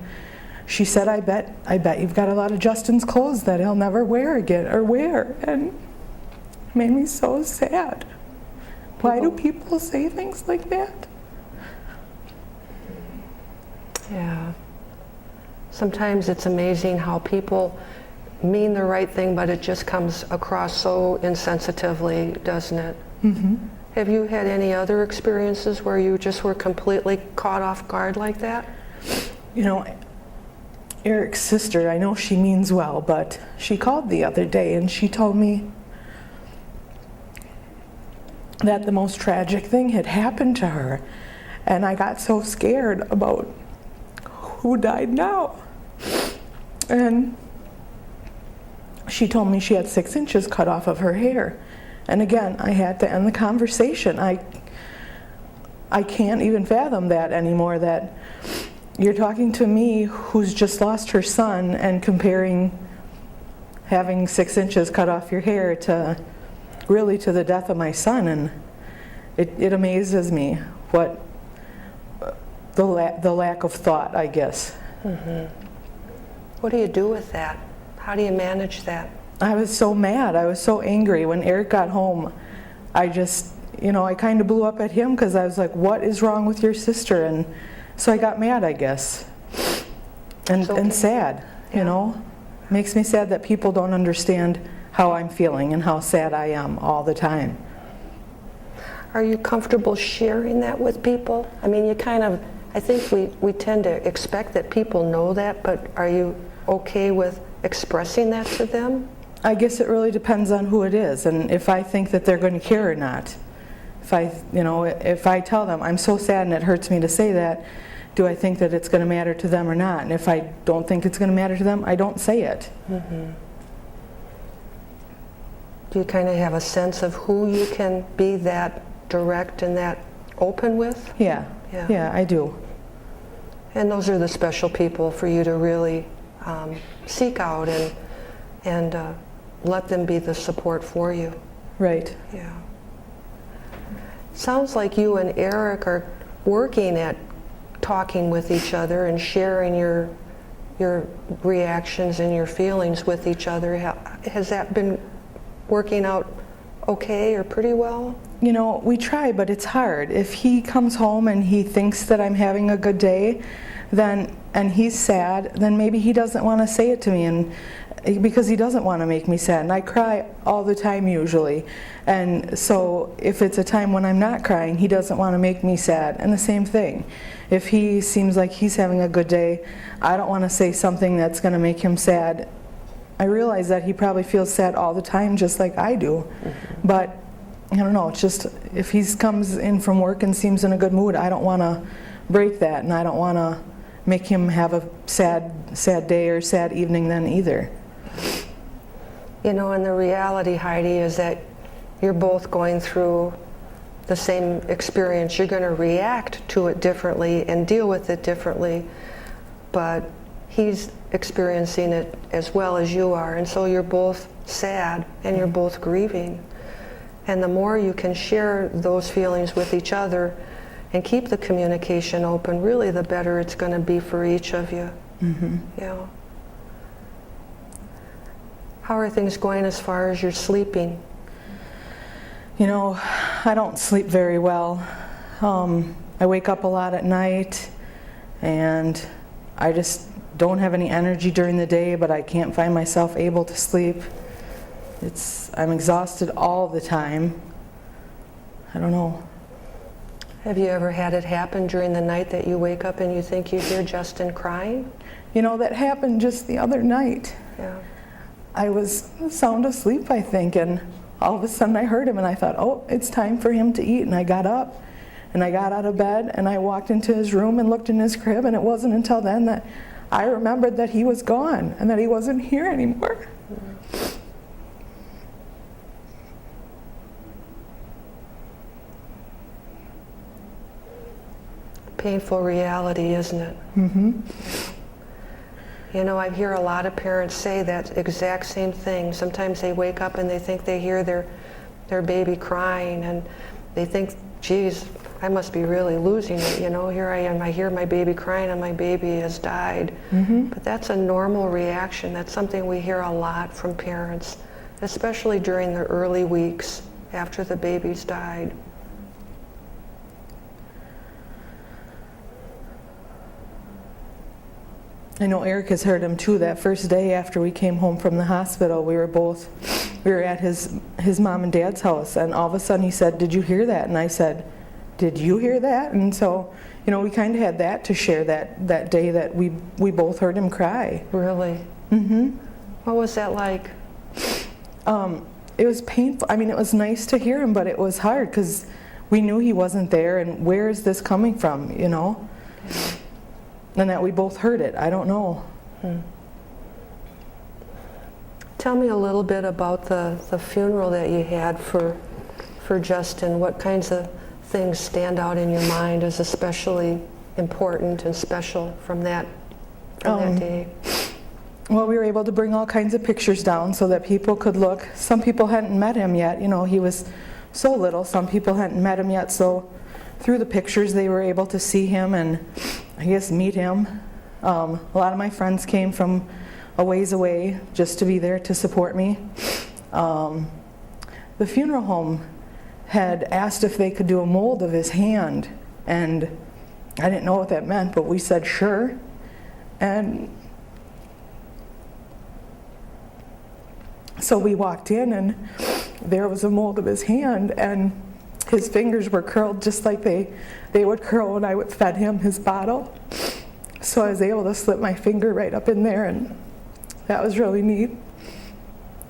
said, I bet you've got a lot of Justin's clothes that he'll never wear again or wear, and it made me so sad. Why do people say things like that? Yeah. Sometimes it's amazing how people mean the right thing, but it just comes across so insensitively, doesn't it? Mm-hmm. Have you had any other experiences where you just were completely caught off guard like that? You know, Eric's sister, I know she means well, but she called the other day and she told me that the most tragic thing had happened to her. And I got so scared about who died now. And she told me she had 6 inches cut off of her hair. And again, I had to end the conversation. I can't even fathom that anymore, that you're talking to me who's just lost her son and comparing having 6 inches cut off your hair to really to the death of my son. And it amazes me what the lack of thought, I guess. Mm-hmm. What do you do with that? How do you manage that? I was so mad. I was so angry. When Eric got home, I just, I kind of blew up at him because I was like, what is wrong with your sister? And so I got mad, I guess. And sad, Yeah. Makes me sad that people don't understand how I'm feeling and how sad I am all the time. Are you comfortable sharing that with people? I mean, I think we tend to expect that people know that, but are you okay with expressing that to them? I guess it really depends on who it is and if I think that they're going to care or not. If I tell them I'm so sad and it hurts me to say that, do I think that it's going to matter to them or not? And if I don't think it's going to matter to them, I don't say it. Mm-hmm. Do you kind of have a sense of who you can be that direct and that open with? Yeah, I do. And those are the special people for you to really seek out and let them be the support for you. Right. Yeah. Sounds like you and Eric are working at talking with each other and sharing your reactions and your feelings with each other. Has that been working out okay or pretty well? We try, but it's hard. If he comes home and he thinks that I'm having a good day, then, and he's sad, then maybe he doesn't want to say it to me, and because he doesn't want to make me sad. And I cry all the time usually. And so if it's a time when I'm not crying, he doesn't want to make me sad. And the same thing. If he seems like he's having a good day, I don't want to say something that's going to make him sad. I realize that he probably feels sad all the time, just like I do. But I don't know, it's just, if he comes in from work and seems in a good mood, I don't want to break that, and I don't want to make him have a sad day or sad evening then either. You know, and the reality, Heidi, is that you're both going through the same experience. You're going to react to it differently and deal with it differently, but he's experiencing it as well as you are, and so you're both sad and you're both grieving. And the more you can share those feelings with each other and keep the communication open, really the better it's going to be for each of you. Yeah. How are things going as far as your sleeping? You know, I don't sleep very well. I wake up a lot at night, and I just don't have any energy during the day, but I can't find myself able to sleep. I'm exhausted all the time. I don't know. Have you ever had it happen during the night that you wake up and you think you hear Justin crying? You know, that happened just the other night. Yeah. I was sound asleep, I think, and all of a sudden I heard him, and I thought, oh, it's time for him to eat. And I got up, and I got out of bed, and I walked into his room and looked in his crib, and it wasn't until then that I remembered that he was gone and that he wasn't here anymore. Painful reality, isn't it? You know, I hear a lot of parents say that exact same thing. Sometimes they wake up and they think they hear their baby crying, and they think, geez, I must be really losing it. You know, here I am, I hear my baby crying and my baby has died. But that's a normal reaction. That's something we hear a lot from parents, especially during the early weeks after the baby's died. I know Eric has heard him too. That first day after we came home from the hospital, we were at his mom and dad's house, and all of a sudden he said, "Did you hear that?" And I said, "Did you hear that?" And so, you know, we kind of had that to share that day that we both heard him cry. Really? What was that like? It was painful. I mean, it was nice to hear him, but it was hard because we knew he wasn't there, and where is this coming from, you know? And that we both heard it. I don't know. Tell me a little bit about the funeral that you had for Justin. What kinds of things stand out in your mind as especially important and special from that day? Well, we were able to bring all kinds of pictures down so that people could look. Some people hadn't met him yet. You know, he was so little. Some people hadn't met him yet, so through the pictures they were able to see him and, I guess, meet him. A lot of my friends came from a ways away just to be there to support me. The funeral home had asked if they could do a mold of his hand, and I didn't know what that meant, but we said sure. And so we walked in, and there was a mold of his hand, and his fingers were curled just like they would curl when I would fed him his bottle. So I was able to slip my finger right up in there, and that was really neat.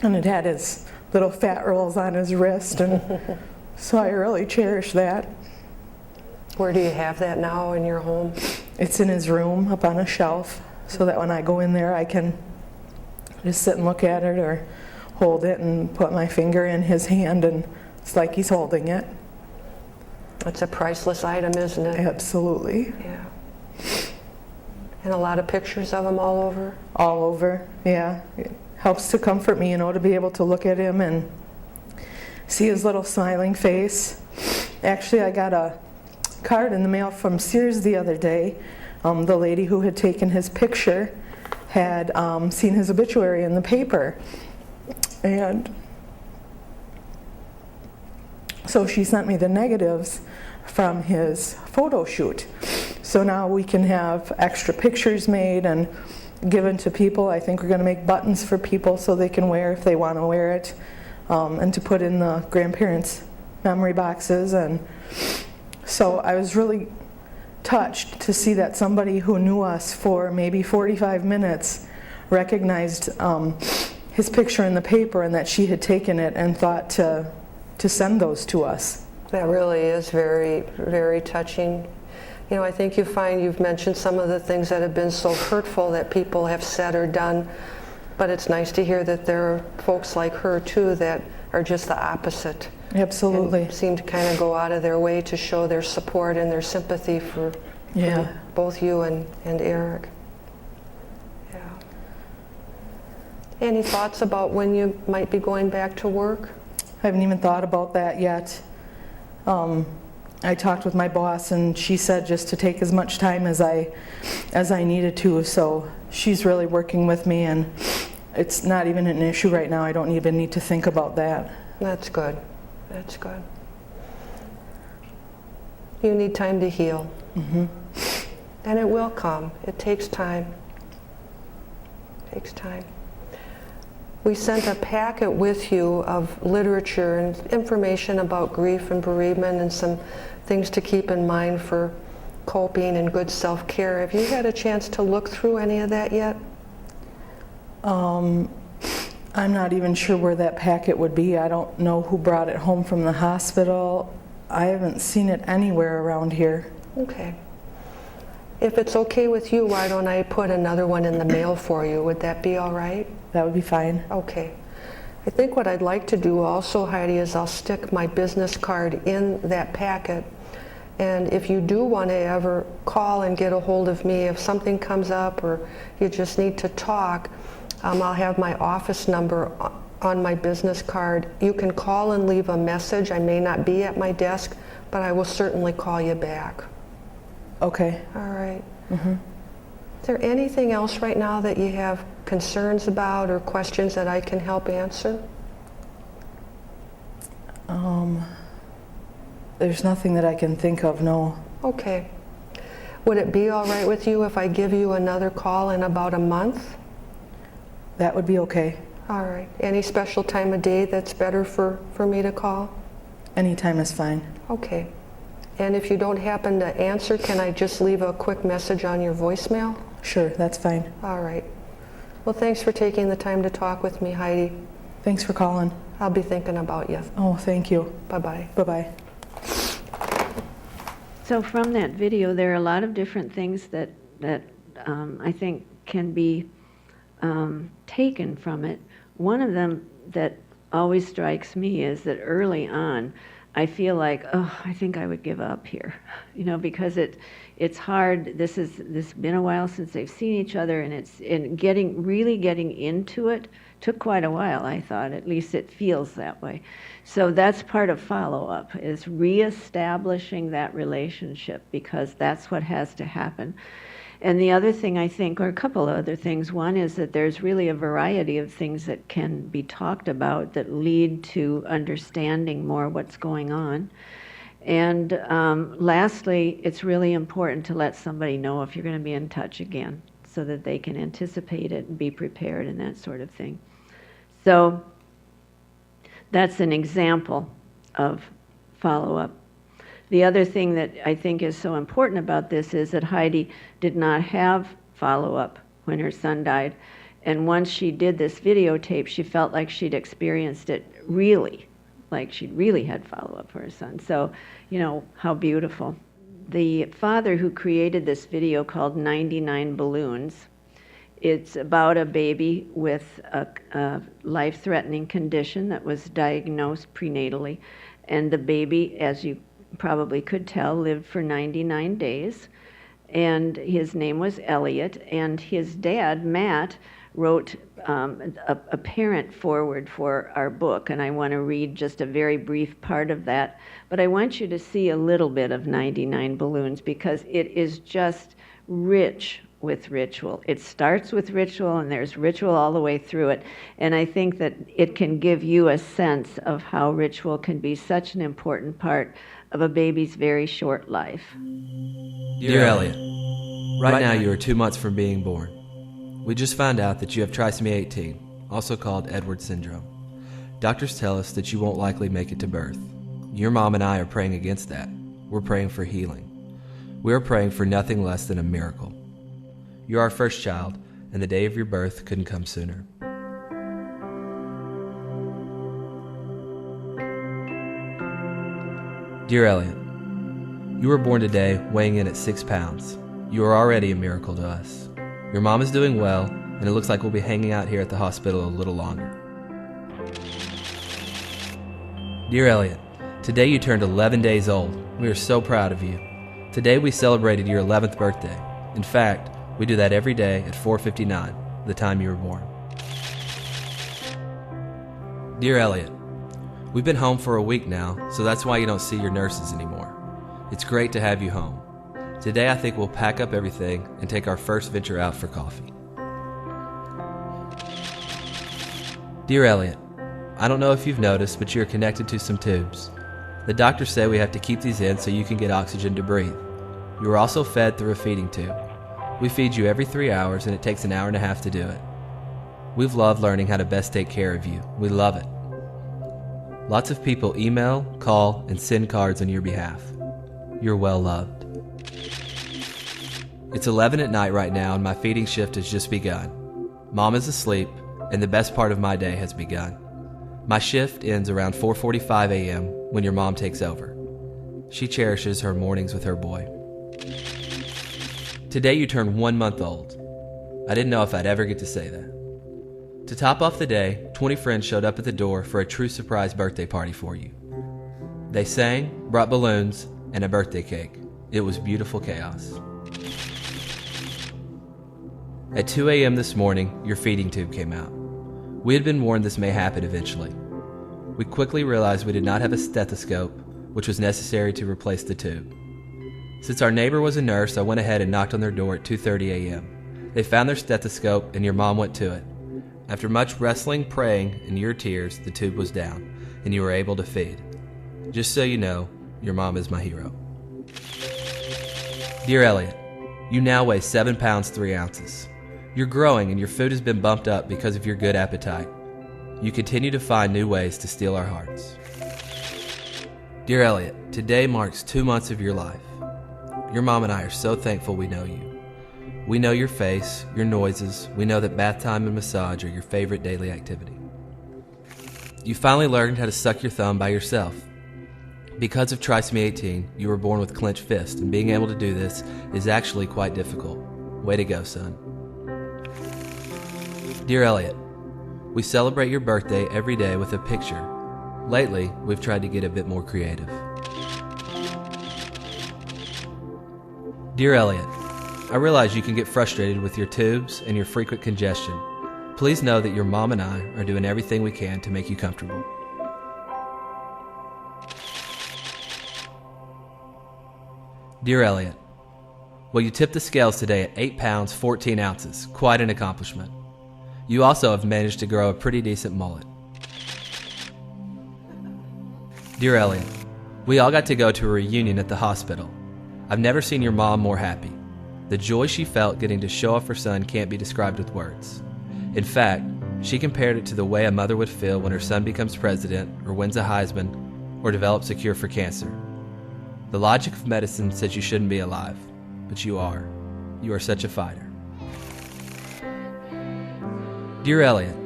And it had his little fat rolls on his wrist, and so I really cherish that. Where do you have that now in your home? It's in his room up on a shelf, so that when I go in there I can just sit and look at it or hold it and put my finger in his hand, and it's like he's holding it. It's a priceless item, isn't it? Absolutely. Yeah. And a lot of pictures of him all over? All over, yeah. It helps to comfort me, you know, to be able to look at him and see his little smiling face. Actually, I got a card in the mail from Sears the other day. The lady who had taken his picture had seen his obituary in the paper. And so she sent me the negatives from his photo shoot. So now we can have extra pictures made and given to people. I think we're going to make buttons for people so they can wear if they want to wear it, and to put in the grandparents' memory boxes. And so I was really touched to see that somebody who knew us for maybe 45 minutes recognized his picture in the paper and that she had taken it and thought to send those to us. That really is very, very touching. You know, I think you find you've mentioned some of the things that have been so hurtful that people have said or done, but it's nice to hear that there are folks like her too that are just the opposite. Absolutely. And seem to kind of go out of their way to show their support and their sympathy for both you and Eric. Yeah. Any thoughts about when you might be going back to work? I haven't even thought about that yet. I talked with my boss and she said just to take as much time as I needed to, so she's really working with me and it's not even an issue right now. I don't even need to think about that. That's good. That's good. You need time to heal. Mm-hmm. And it will come. It takes time. It takes time. We sent a packet with you of literature and information about grief and bereavement and some things to keep in mind for coping and good self-care. Have you had a chance to look through any of that yet? I'm not even sure where that packet would be. I don't know who brought it home from the hospital. I haven't seen it anywhere around here. Okay. If it's okay with you, why don't I put another one in the mail for you? Would that be all right? That would be fine. Okay. I think what I'd like to do also, Heidi, is I'll stick my business card in that packet. And if you do want to ever call and get a hold of me, if something comes up or you just need to talk, I'll have my office number on my business card. You can call and leave a message. I may not be at my desk, but I will certainly call you back. Okay. All right. Mm-hmm. Is there anything else right now that you have concerns about or questions that I can help answer? There's nothing that I can think of, no. Okay. Would it be all right with you if I give you another call in about a month? That would be okay. All right. Any special time of day that's better for me to call? Anytime is fine. Okay. And if you don't happen to answer, can I just leave a quick message on your voicemail? Sure, that's fine. All right. Well, thanks for taking the time to talk with me, Heidi. Thanks for calling. I'll be thinking about you. Oh, thank you. Bye-bye. Bye-bye. So from that video, there are a lot of different things that I think can be taken from it. One of them that always strikes me is that early on, I feel like, oh, I think I would give up here, you know, because it's hard. This been a while since they've seen each other, and really getting into it took quite a while. I thought, at least it feels that way. So that's part of follow-up, is reestablishing that relationship, because that's what has to happen. And the other thing I think, or a couple of other things, one is that there's really a variety of things that can be talked about that lead to understanding more what's going on. And lastly, it's really important to let somebody know if you're going to be in touch again, so that they can anticipate it and be prepared and that sort of thing. So that's an example of follow-up. The other thing that I think is so important about this is that Heidi did not have follow-up when her son died. And once she did this videotape, she felt like she'd experienced it really, like she'd really had follow-up for her son. So, you know, how beautiful. The father who created this video, called 99 Balloons, it's about a baby with a life-threatening condition that was diagnosed prenatally. And the baby, as you probably could tell, lived for 99 days. And his name was Elliot. And his dad, Matt, wrote a parent foreword for our book. And I want to read just a very brief part of that. But I want you to see a little bit of 99 Balloons, because it is just rich with ritual. It starts with ritual, and there's ritual all the way through it. And I think that it can give you a sense of how ritual can be such an important part of a baby's very short life. Dear Elliot, right now you are 2 months from being born. We just found out that you have trisomy 18, also called Edwards syndrome. Doctors tell us that you won't likely make it to birth. Your mom and I are praying against that. We're praying for healing. We are praying for nothing less than a miracle. You're our first child, and the day of your birth couldn't come sooner. Dear Elliot, you were born today weighing in at 6 pounds. You are already a miracle to us. Your mom is doing well, and it looks like we'll be hanging out here at the hospital a little longer. Dear Elliot, today you turned 11 days old. We are so proud of you. Today we celebrated your 11th birthday. In fact, we do that every day at 4:59, the time you were born. Dear Elliot, we've been home for a week now, so that's why you don't see your nurses anymore. It's great to have you home. Today I think we'll pack up everything and take our first venture out for coffee. Dear Elliot, I don't know if you've noticed, but you're connected to some tubes. The doctors say we have to keep these in so you can get oxygen to breathe. You are also fed through a feeding tube. We feed you every 3 hours, and it takes an hour and a half to do it. We've loved learning how to best take care of you. We love it. Lots of people email, call, and send cards on your behalf. You're well loved. It's 11 at night right now, and my feeding shift has just begun. Mom is asleep, and the best part of my day has begun. My shift ends around 4:45 a.m. when your mom takes over. She cherishes her mornings with her boy. Today you turned 1 month old. I didn't know if I'd ever get to say that. To top off the day, 20 friends showed up at the door for a true surprise birthday party for you. They sang, brought balloons, and a birthday cake. It was beautiful chaos. At 2 a.m. this morning, your feeding tube came out. We had been warned this may happen eventually. We quickly realized we did not have a stethoscope, which was necessary to replace the tube. Since our neighbor was a nurse, I went ahead and knocked on their door at 2:30 a.m. They found their stethoscope, and your mom went to it. After much wrestling, praying, and your tears, the tube was down, and you were able to feed. Just so you know, your mom is my hero. Dear Elliot, you now weigh 7 pounds 3 ounces. You're growing, and your food has been bumped up because of your good appetite. You continue to find new ways to steal our hearts. Dear Elliot, today marks 2 months of your life. Your mom and I are so thankful we know you. We know your face, your noises. We know that bath time and massage are your favorite daily activity. You finally learned how to suck your thumb by yourself. Because of trisomy 18, you were born with clenched fists, and being able to do this is actually quite difficult. Way to go, son. Dear Elliot, we celebrate your birthday every day with a picture. Lately, we've tried to get a bit more creative. Dear Elliot, I realize you can get frustrated with your tubes and your frequent congestion. Please know that your mom and I are doing everything we can to make you comfortable. Dear Elliot, well, you tipped the scales today at 8 pounds 14 ounces. Quite an accomplishment. You also have managed to grow a pretty decent mullet. Dear Elliot, we all got to go to a reunion at the hospital. I've never seen your mom more happy. The joy she felt getting to show off her son can't be described with words. In fact, she compared it to the way a mother would feel when her son becomes president or wins a Heisman or develops a cure for cancer. The logic of medicine says you shouldn't be alive, but you are. You are such a fighter. Dear Elliot,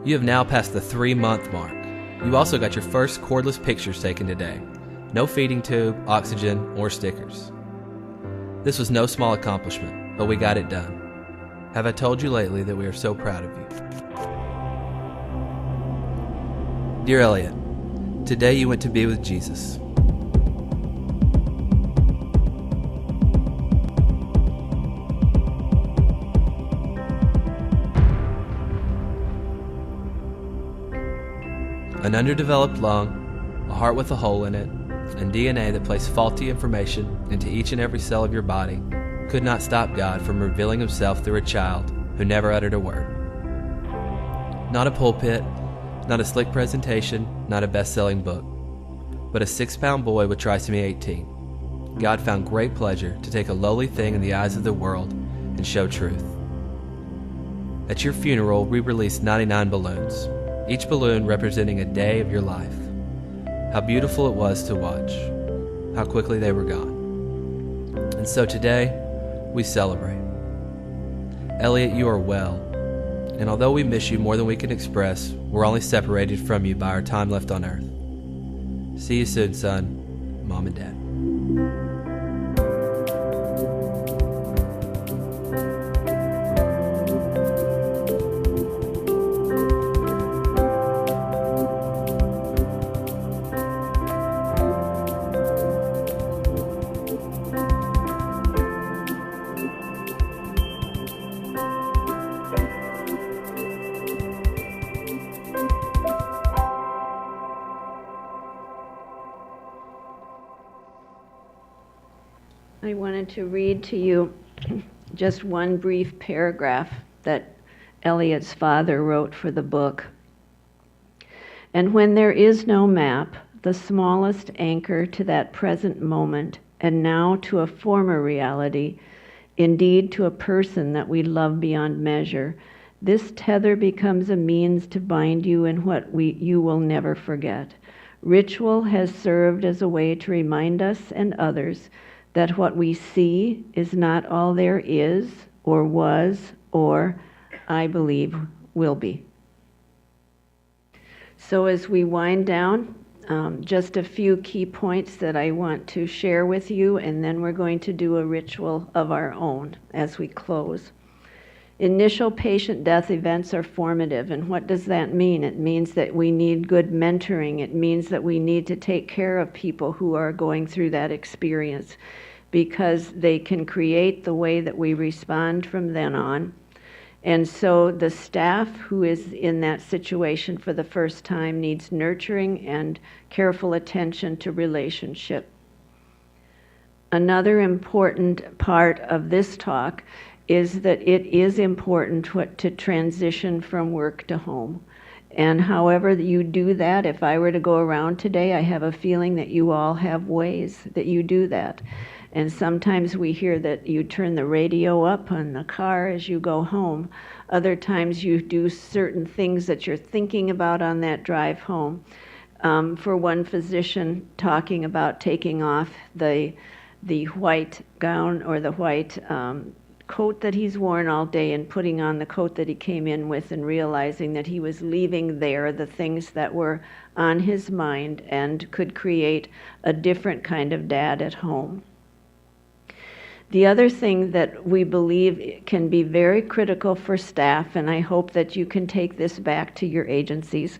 you have now passed the 3-month mark. You also got your first cordless pictures taken today. No feeding tube, oxygen, or stickers. This was no small accomplishment, but we got it done. Have I told you lately that we are so proud of you? Dear Elliot, today you went to be with Jesus. An underdeveloped lung, a heart with a hole in it, and DNA that plays faulty information into each and every cell of your body could not stop God from revealing himself through a child who never uttered a word. Not a pulpit, not a slick presentation, not a best-selling book, but a 6-pound boy with trisomy 18. God found great pleasure to take a lowly thing in the eyes of the world and show truth. At your funeral, we released 99 balloons, each balloon representing a day of your life. How beautiful it was to watch, how quickly they were gone. And so today, we celebrate. Elliot, you are well, and although we miss you more than we can express, we're only separated from you by our time left on earth. See you soon, son, Mom and Dad. I wanted to read to you just one brief paragraph that Elliot's father wrote for the book. And when there is no map, the smallest anchor to that present moment, and now to a former reality, indeed to a person that we love beyond measure, this tether becomes a means to bind you in what you will never forget. Ritual has served as a way to remind us and others that what we see is not all there is, or was, or, I believe, will be. So as we wind down, just a few key points that I want to share with you, and then we're going to do a ritual of our own as we close. Initial patient death events are formative, and what does that mean? It means that we need good mentoring. It means that we need to take care of people who are going through that experience, because they can create the way that we respond from then on. And so the staff who is in that situation for the first time needs nurturing and careful attention to relationship. Another important part of this talk is that it is important to transition from work to home. And however you do that, if I were to go around today, I have a feeling that you all have ways that you do that. And sometimes we hear that you turn the radio up on the car as you go home. Other times you do certain things that you're thinking about on that drive home. For one physician, talking about taking off the white gown or the white coat that he's worn all day and putting on the coat that he came in with, and realizing that he was leaving there the things that were on his mind and could create a different kind of dad at home. The other thing that we believe can be very critical for staff, and I hope that you can take this back to your agencies,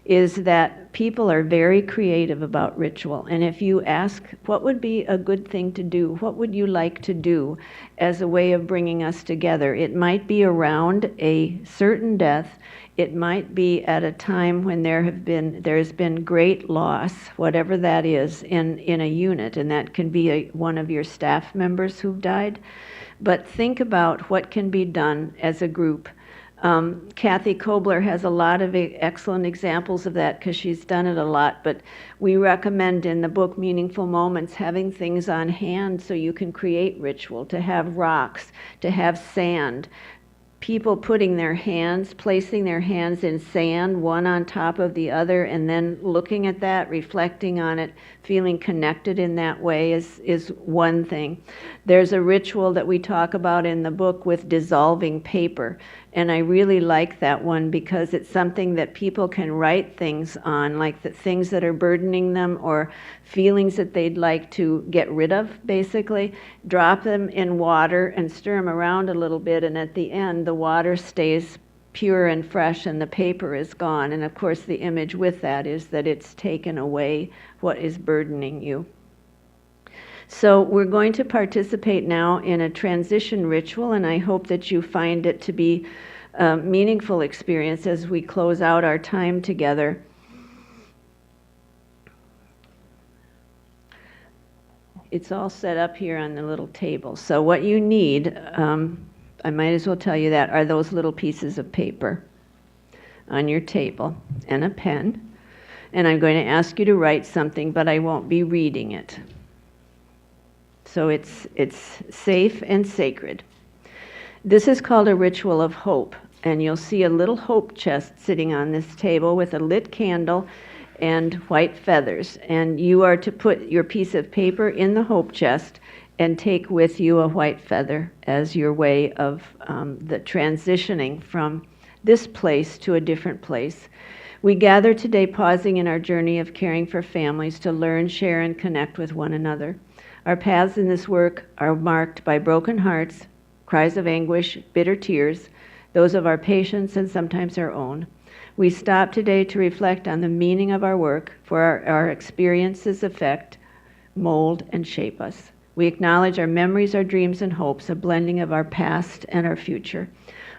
is that people are very creative about ritual. And if you ask, what would be a good thing to do? What would you like to do as a way of bringing us together? It might be around a certain death. It might be at a time when there's been great loss, whatever that is, in a unit, and that can be one of your staff members who've died. But think about what can be done as a group. Kathy Kobler has a lot of excellent examples of that because she's done it a lot, but we recommend in the book Meaningful Moments having things on hand so you can create ritual, to have rocks, to have sand, people placing their hands in sand, one on top of the other, and then looking at that, reflecting on it, feeling connected in that way is one thing. There's a ritual that we talk about in the book with dissolving paper, and I really like that one because it's something that people can write things on, like the things that are burdening them or feelings that they'd like to get rid of, basically. Drop them in water and stir them around a little bit, and at the end, the water stays pure and fresh and the paper is gone. And of course, the image with that is that it's taken away what is burdening you. So we're going to participate now in a transition ritual, and I hope that you find it to be a meaningful experience as we close out our time together. it's all set up here on the little table. So what you need, I might as well tell you that, are those little pieces of paper on your table and a pen. And I'm going to ask you to write something, but I won't be reading it. So it's safe and sacred. This is called a ritual of hope, and you'll see a little hope chest sitting on this table with a lit candle and white feathers. And you are to put your piece of paper in the hope chest and take with you a white feather as your way of the transitioning from this place to a different place. We gather today pausing in our journey of caring for families to learn, share, and connect with one another. Our paths in this work are marked by broken hearts, cries of anguish, bitter tears, those of our patients and sometimes our own. We stop today to reflect on the meaning of our work, for our experiences affect, mold, and shape us. We acknowledge our memories, our dreams, and hopes, a blending of our past and our future.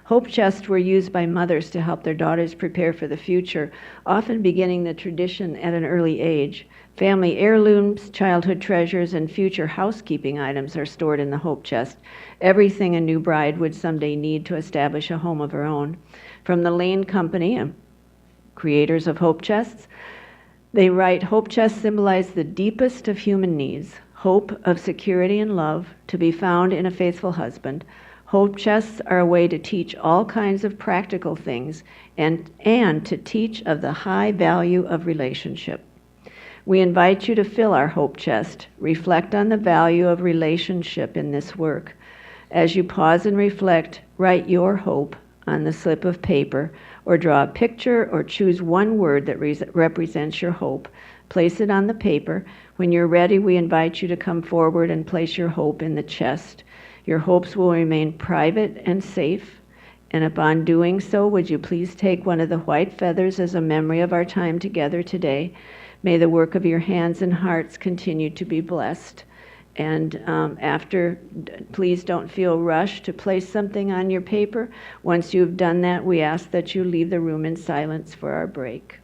Hope chests were used by mothers to help their daughters prepare for the future, often beginning the tradition at an early age. Family heirlooms, childhood treasures, and future housekeeping items are stored in the hope chest, everything a new bride would someday need to establish a home of her own. From the Lane Company, creators of hope chests, they write, hope chests symbolize the deepest of human needs, hope of security and love to be found in a faithful husband. Hope chests are a way to teach all kinds of practical things and to teach of the high value of relationship. We invite you to fill our hope chest. Reflect on the value of relationship in this work. As you pause and reflect, write your hope on the slip of paper, or draw a picture, or choose one word that represents your hope. Place it on the paper. When you're ready, we invite you to come forward and place your hope in the chest. Your hopes will remain private and safe. And upon doing so, would you please take one of the white feathers as a memory of our time together today? May the work of your hands and hearts continue to be blessed. And please don't feel rushed to place something on your paper. Once you've done that, we ask that you leave the room in silence for our break.